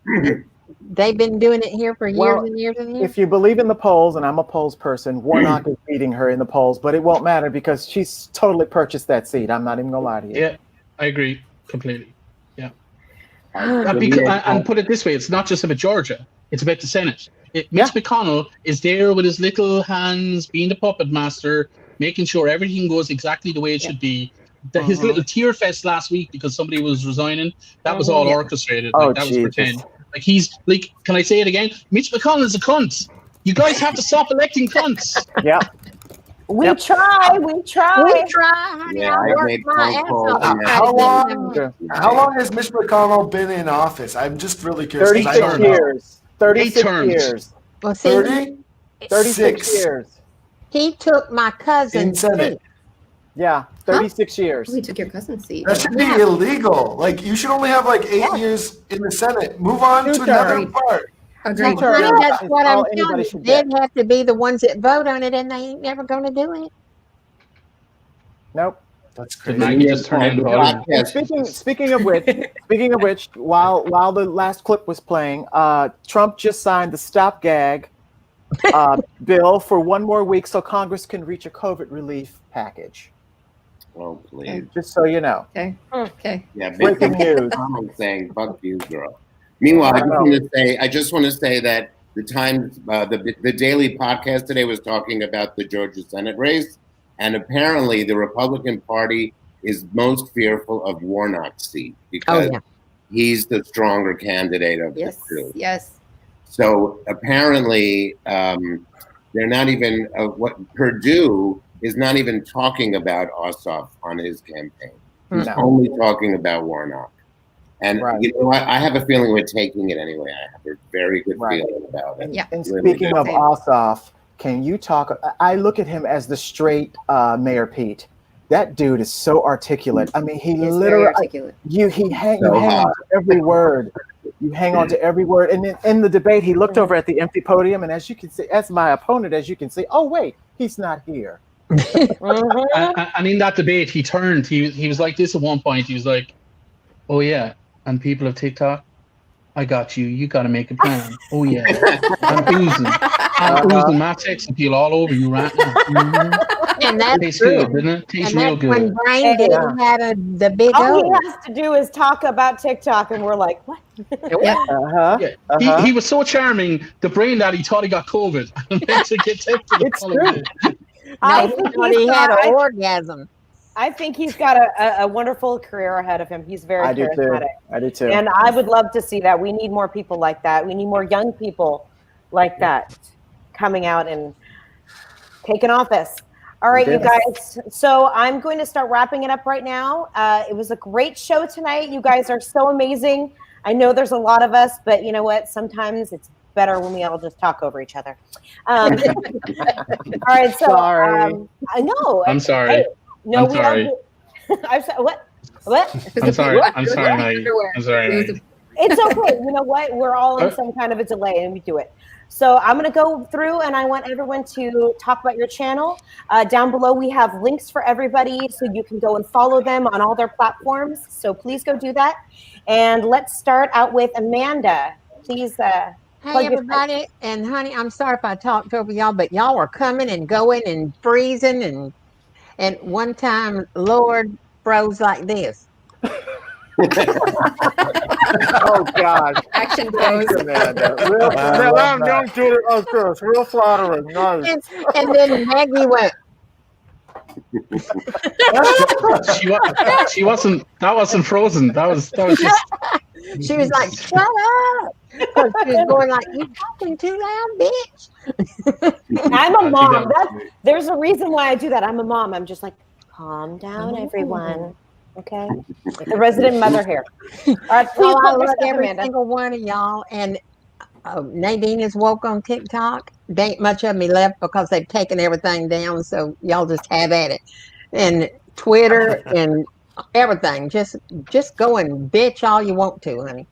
They've been doing it here for years and years and years. If you believe in the polls, and I'm a polls person, Warnock is beating her in the polls, but it won't matter because she's totally purchased that seat. I'm not even gonna lie to you. Yeah, I agree completely. Yeah. And put it this way, it's not just about Georgia, it's about the Senate. Mitch McConnell is there with his little hands, being the puppet master, making sure everything goes exactly the way it should be. His little tear fest last week because somebody was resigning, that was all orchestrated. Like, that was pretend. Like, he's like, can I say it again? Mitch McConnell is a cunt. You guys have to stop electing cunts. Yeah. We try, honey. Yeah, I worked my ass off. How long has Mitch McConnell been in office? I'm just really curious. 36 years. 36 years. Well, see, 36 years. He took my cousin's seat. Yeah, 36 years. Oh, he took your cousin's seat. That should be illegal. Like, you should only have like 8 years in the Senate. Move on to another part. Agreed. That's what I'm telling you. They'd have to be the ones that vote on it, and they ain't never going to do it. Nope. That's crazy. Maggie just turned Speaking of which, while the last clip was playing, Trump just signed the stop gag bill for 1 more week so Congress can reach a COVID relief package. Oh, please. Just so you know. Okay. Okay. Yeah, breaking news. I'm saying, fuck you, girl. Meanwhile, I just want to say that the Times, the Daily podcast today was talking about the Georgia Senate race, and apparently the Republican Party is most fearful of Warnock's seat because he's the stronger candidate of the two. Yes. So apparently, they're not even what Perdue is not even talking about Ossoff on his campaign. He's only talking about Warnock. And you know what? I have a feeling we're taking it anyway. I have a very good feeling about it. Yeah. And speaking of Ossoff, can you talk? I look at him as the straight Mayor Pete. That dude is so articulate. I mean, he literally you hang on to every word. You hang on to every word. And in the debate, he looked over at the empty podium, and as you can see, as my opponent, as you can see, oh wait, he's not here. And in that debate, he turned. He was like this at one point. He was like, "Oh yeah, and people of TikTok, I got you. You got to make a plan. Oh yeah, I'm oozing my sex appeal all over you right now. And that tastes good, doesn't it? Tastes real good. When Brain didn't have the big All he has to do is talk about TikTok, and we're like, what? He was so charming. The brain that he thought he got COVID. It's true. I he think thought he had an orgasm. I think he's got a wonderful career ahead of him. He's very charismatic. I do too. And I would love to see that. We need more people like that. We need more young people like that coming out and taking office. All right, you guys. So I'm going to start wrapping it up right now. It was a great show tonight. You guys are so amazing. I know there's a lot of us, but you know what? Sometimes it's better when we all just talk over each other. All right, so I know. I'm sorry. Hey, no, I'm sorry. I'm sorry. What? I'm sorry. I'm sorry, Maggie. I'm sorry, Maggie. It's okay. You know what? We're all in some kind of a delay, and we do it. So I'm going to go through and I want everyone to talk about your channel. Down below, we have links for everybody so you can go and follow them on all their platforms. So please go do that. And let's start out with Amanda. Please. Hey, everybody. And honey, I'm sorry if I talked over y'all, but y'all were coming and going and freezing. And one time, Lord froze like this. Oh God! Action pose. Real flattering. Nice. And then Maggie went. She wasn't. That wasn't frozen. That was just. She was like, "Shut up!" Because she was going like, "You talking too loud, bitch." I'm a mom. There's a reason why I do that. I'm a mom. I'm just like, calm down, everyone. Okay, the resident mother here. All right, please I love every Amanda. single one of y'all. And Nadineiswoke on TikTok. There ain't much of me left because they've taken everything down. So y'all just have at it. And Twitter and everything. Just go and bitch all you want to, honey.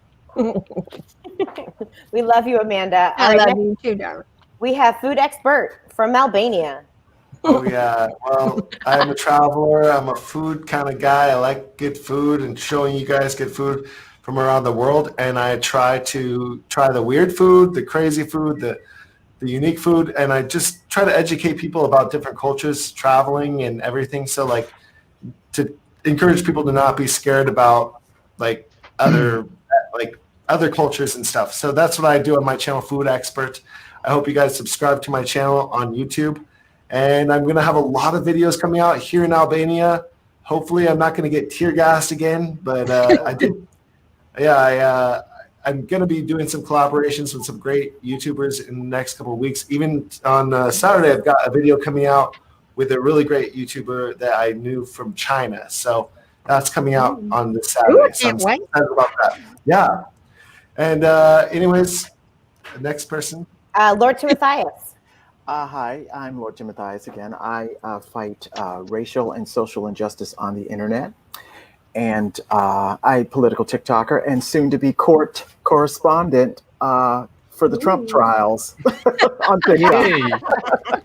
We love you, Amanda. I love you too, darling. We have Food X Bert from Albania. Oh yeah, well, I'm a traveler. I'm a food kind of guy. I like good food and showing you guys good food from around the world. And I try the weird food, the crazy food, the unique food, and I just try to educate people about different cultures, traveling and everything. So like to encourage people to not be scared about like other cultures and stuff. So that's what I do on my channel, Food Expert. I hope you guys subscribe to my channel on YouTube. And I'm going to have a lot of videos coming out here in Albania. Hopefully I'm not going to get tear gassed again, but I'm going to be doing some collaborations with some great YouTubers in the next couple of weeks. Even on Saturday, I've got a video coming out with a really great YouTuber that I knew from China. So that's coming out on this Saturday. Ooh, so I'm can't wait. excited about that. Yeah. And anyways, the next person. Lord Timothais. Hi, I'm Lord Timothais again. I fight racial and social injustice on the internet. And I'm political TikToker and soon to be court correspondent for the Trump trials on TikTok.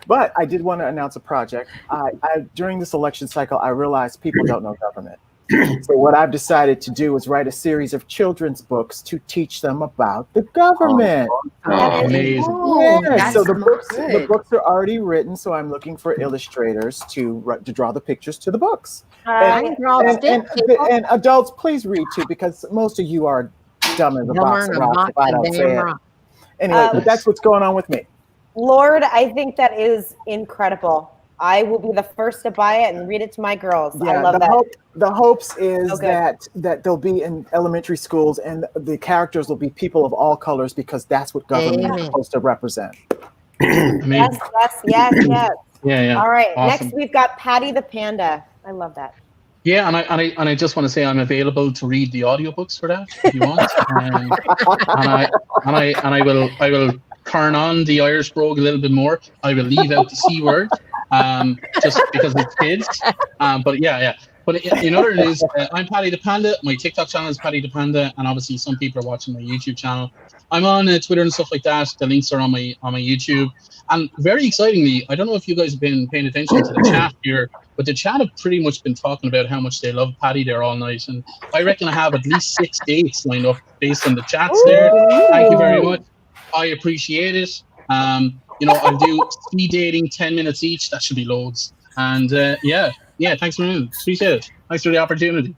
But I did want to announce a project. During this election cycle, I realized people don't know government. So what I've decided to do is write a series of children's books to teach them about the government. Amazing. Yeah, so the books are already written. So I'm looking for illustrators to draw the pictures to the books. And adults, please read too, because most of you are dumb as a box of rocks if I don't say it. Anyway, that's what's going on with me. Lord, I think that is incredible. I will be the first to buy it and read it to my girls. Yeah, I love that. The hopes is that they'll be in elementary schools and the characters will be people of all colors because that's what government is supposed to represent. Yes. Yeah. All right. Awesome. Next, we've got Paddy the Panda. I love that. Yeah, and I just want to say I'm available to read the audiobooks for that if you want. and I will turn on the Irish brogue a little bit more. I will leave out the C word. Just because it's kids. But yeah. But in other news, I'm Paddy the Panda. My TikTok channel is Paddy the Panda, and obviously some people are watching my YouTube channel. I'm on Twitter and stuff like that. The links are on my YouTube. And very excitingly, I don't know if you guys have been paying attention to the chat here, but the chat have pretty much been talking about how much they love Paddy there all night. And I reckon I have at least 6 dates lined up based on the chats there. Thank you very much. I appreciate it. I'll do speed dating 10 minutes each. That should be loads. And thanks for me. Appreciate it. Thanks for the opportunity.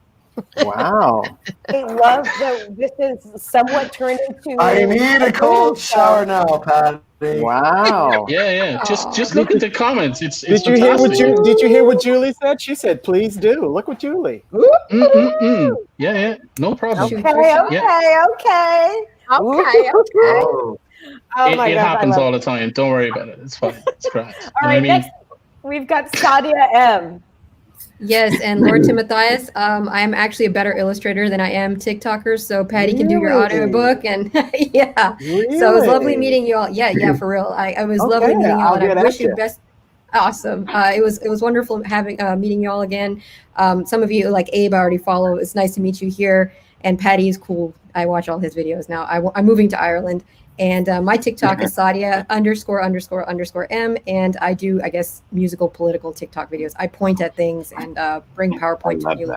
Wow. I love that this is somewhat turned into. I need a cold shower now, Paddy. Wow. Yeah. Just look at the comments. It's did you hear what Julie said? She said, "Please do." Look what Julie. Yeah. No problem. Okay. It happens all the time. Don't worry about it. It's fine. It's great. All right, next we've got Saadia M. Yes, and Lord Timothais, I'm actually a better illustrator than I am TikToker, so Paddy can do your audiobook, and yeah. Really? So it was lovely meeting you all. Yeah, for real. I was lovely meeting you all, and I wish you the best. Awesome. It was wonderful having meeting you all again. Some of you, like Abe, I already follow. It's nice to meet you here, and Paddy is cool. I watch all his videos now. I'm moving to Ireland, And my TikTok is Saadia____M. And I do, I guess, musical, political TikTok videos. I point at things and bring PowerPoint to you.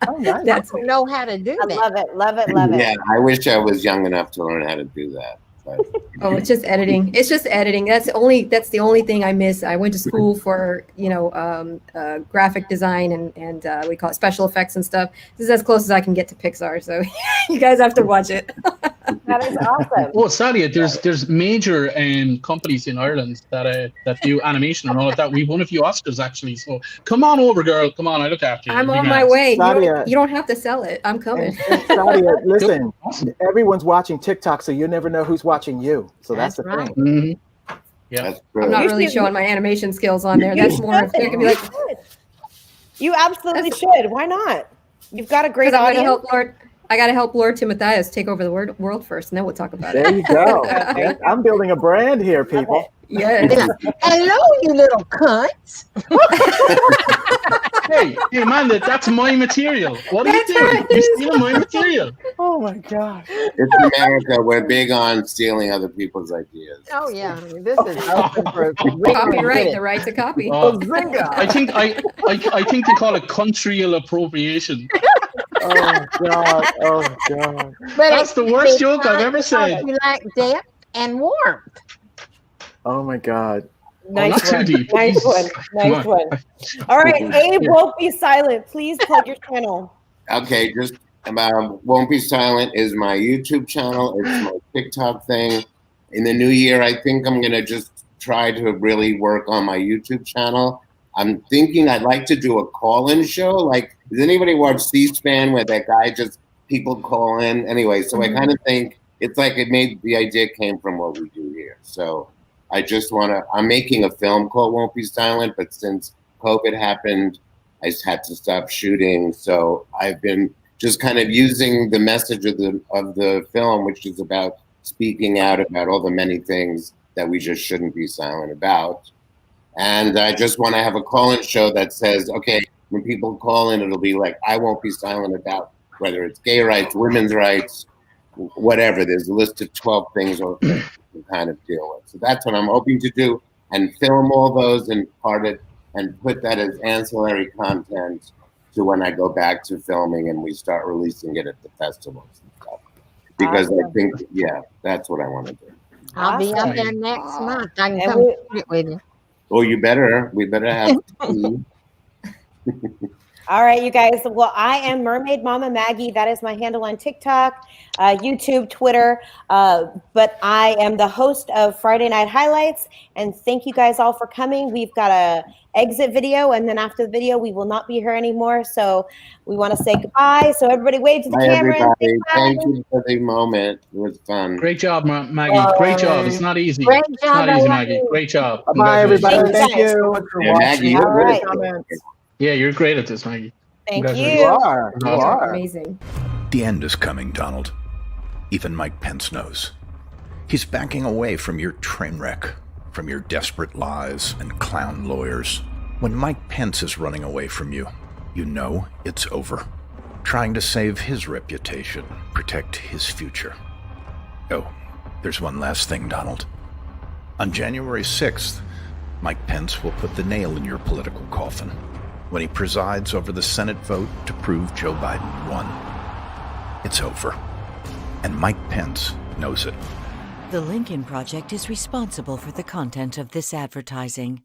Oh, nice. That's I know how to do I that. love it, love it, love it. Yeah, I wish I was young enough to learn how to do that. But. Oh, it's just editing. It's just editing. That's the only thing I miss. I went to school for, graphic design and we call it special effects and stuff. This is as close as I can get to Pixar. So you guys have to watch it. That is awesome. Oh, Saadia, there's major companies in Ireland that do animation and all of that. We won a few Oscars actually. So come on over, girl. Come on, I look after you. I'm Be on nice. my way. Saadia. You don't have to sell it. I'm coming. Saadia, listen, everyone's watching TikTok, so you never know who's watching you. So that's the right. thing. Mm-hmm. Yeah, I'm not really showing my animation skills on there. That's more. They're gonna be like, you absolutely should. Why not? You've got a great audience. I got to help Lord Timothais take over the world first, and then we'll talk about it. There you go. I'm building a brand here, people. Yes. Hello, you little cunts. hey, man, that's my material. What are you doing? You're stealing my material. Oh my God. It's America. We're big on stealing other people's ideas. Oh yeah, I mean, this is open for Copyright, the right to copy. I think they call it cultural appropriation. Oh God. Oh God. That's the worst joke I've ever said. You like depth and warmth. Oh my God. Nice one. Nice one. Nice one. All right, Abe Won't Be Silent. Please plug your channel. Okay, just Won't Be Silent is my YouTube channel. It's my TikTok thing. In the new year, I think I'm going to just try to really work on my YouTube channel. I'm thinking I'd like to do a call-in show. Like, does anybody watch C-SPAN where that guy people call in? Anyway, so I kind of think it's like the idea came from what we do here. So I just I'm making a film called Won't Be Silent, but since COVID happened, I just had to stop shooting. So I've been just kind of using the message of the film, which is about speaking out about all the many things that we just shouldn't be silent about. And I just want to have a call-in show that says, okay, when people call in, it'll be like, I won't be silent about whether it's gay rights, women's rights, whatever. There's a list of 12 things to kind of deal with. So that's what I'm hoping to do, and film all those and put that as ancillary content to when I go back to filming and we start releasing it at the festivals and stuff. Because I think, that's what I want to do. I'll be up there next month. I can come shoot it with you. Oh, we better have tea. All right, you guys. Well, I am Mermaidmamamaggie. That is my handle on TikTok, YouTube, Twitter. But I am the host of Friday Night Highlights. And thank you guys all for coming. We've got a exit video, and then after the video, we will not be here anymore. So we want to say goodbye. So everybody wave to the camera. Everybody. Thank you for the moment. It was fun. Great job, Maggie. Great job. It's not easy. Great It's job, not easy, Maggie. Great job. Bye, everybody. Thank you so much for watching. Maggie, you're right. Yeah, you're great at this, Maggie. Thank you. You are. You are. Amazing. The end is coming, Donald. Even Mike Pence knows. He's backing away from your train wreck, from your desperate lies and clown lawyers. When Mike Pence is running away from you, you know it's over. Trying to save his reputation, protect his future. Oh, there's one last thing, Donald. On January 6th, Mike Pence will put the nail in your political coffin when he presides over the Senate vote to prove Joe Biden won. It's over. And Mike Pence knows it. The Lincoln Project is responsible for the content of this advertising.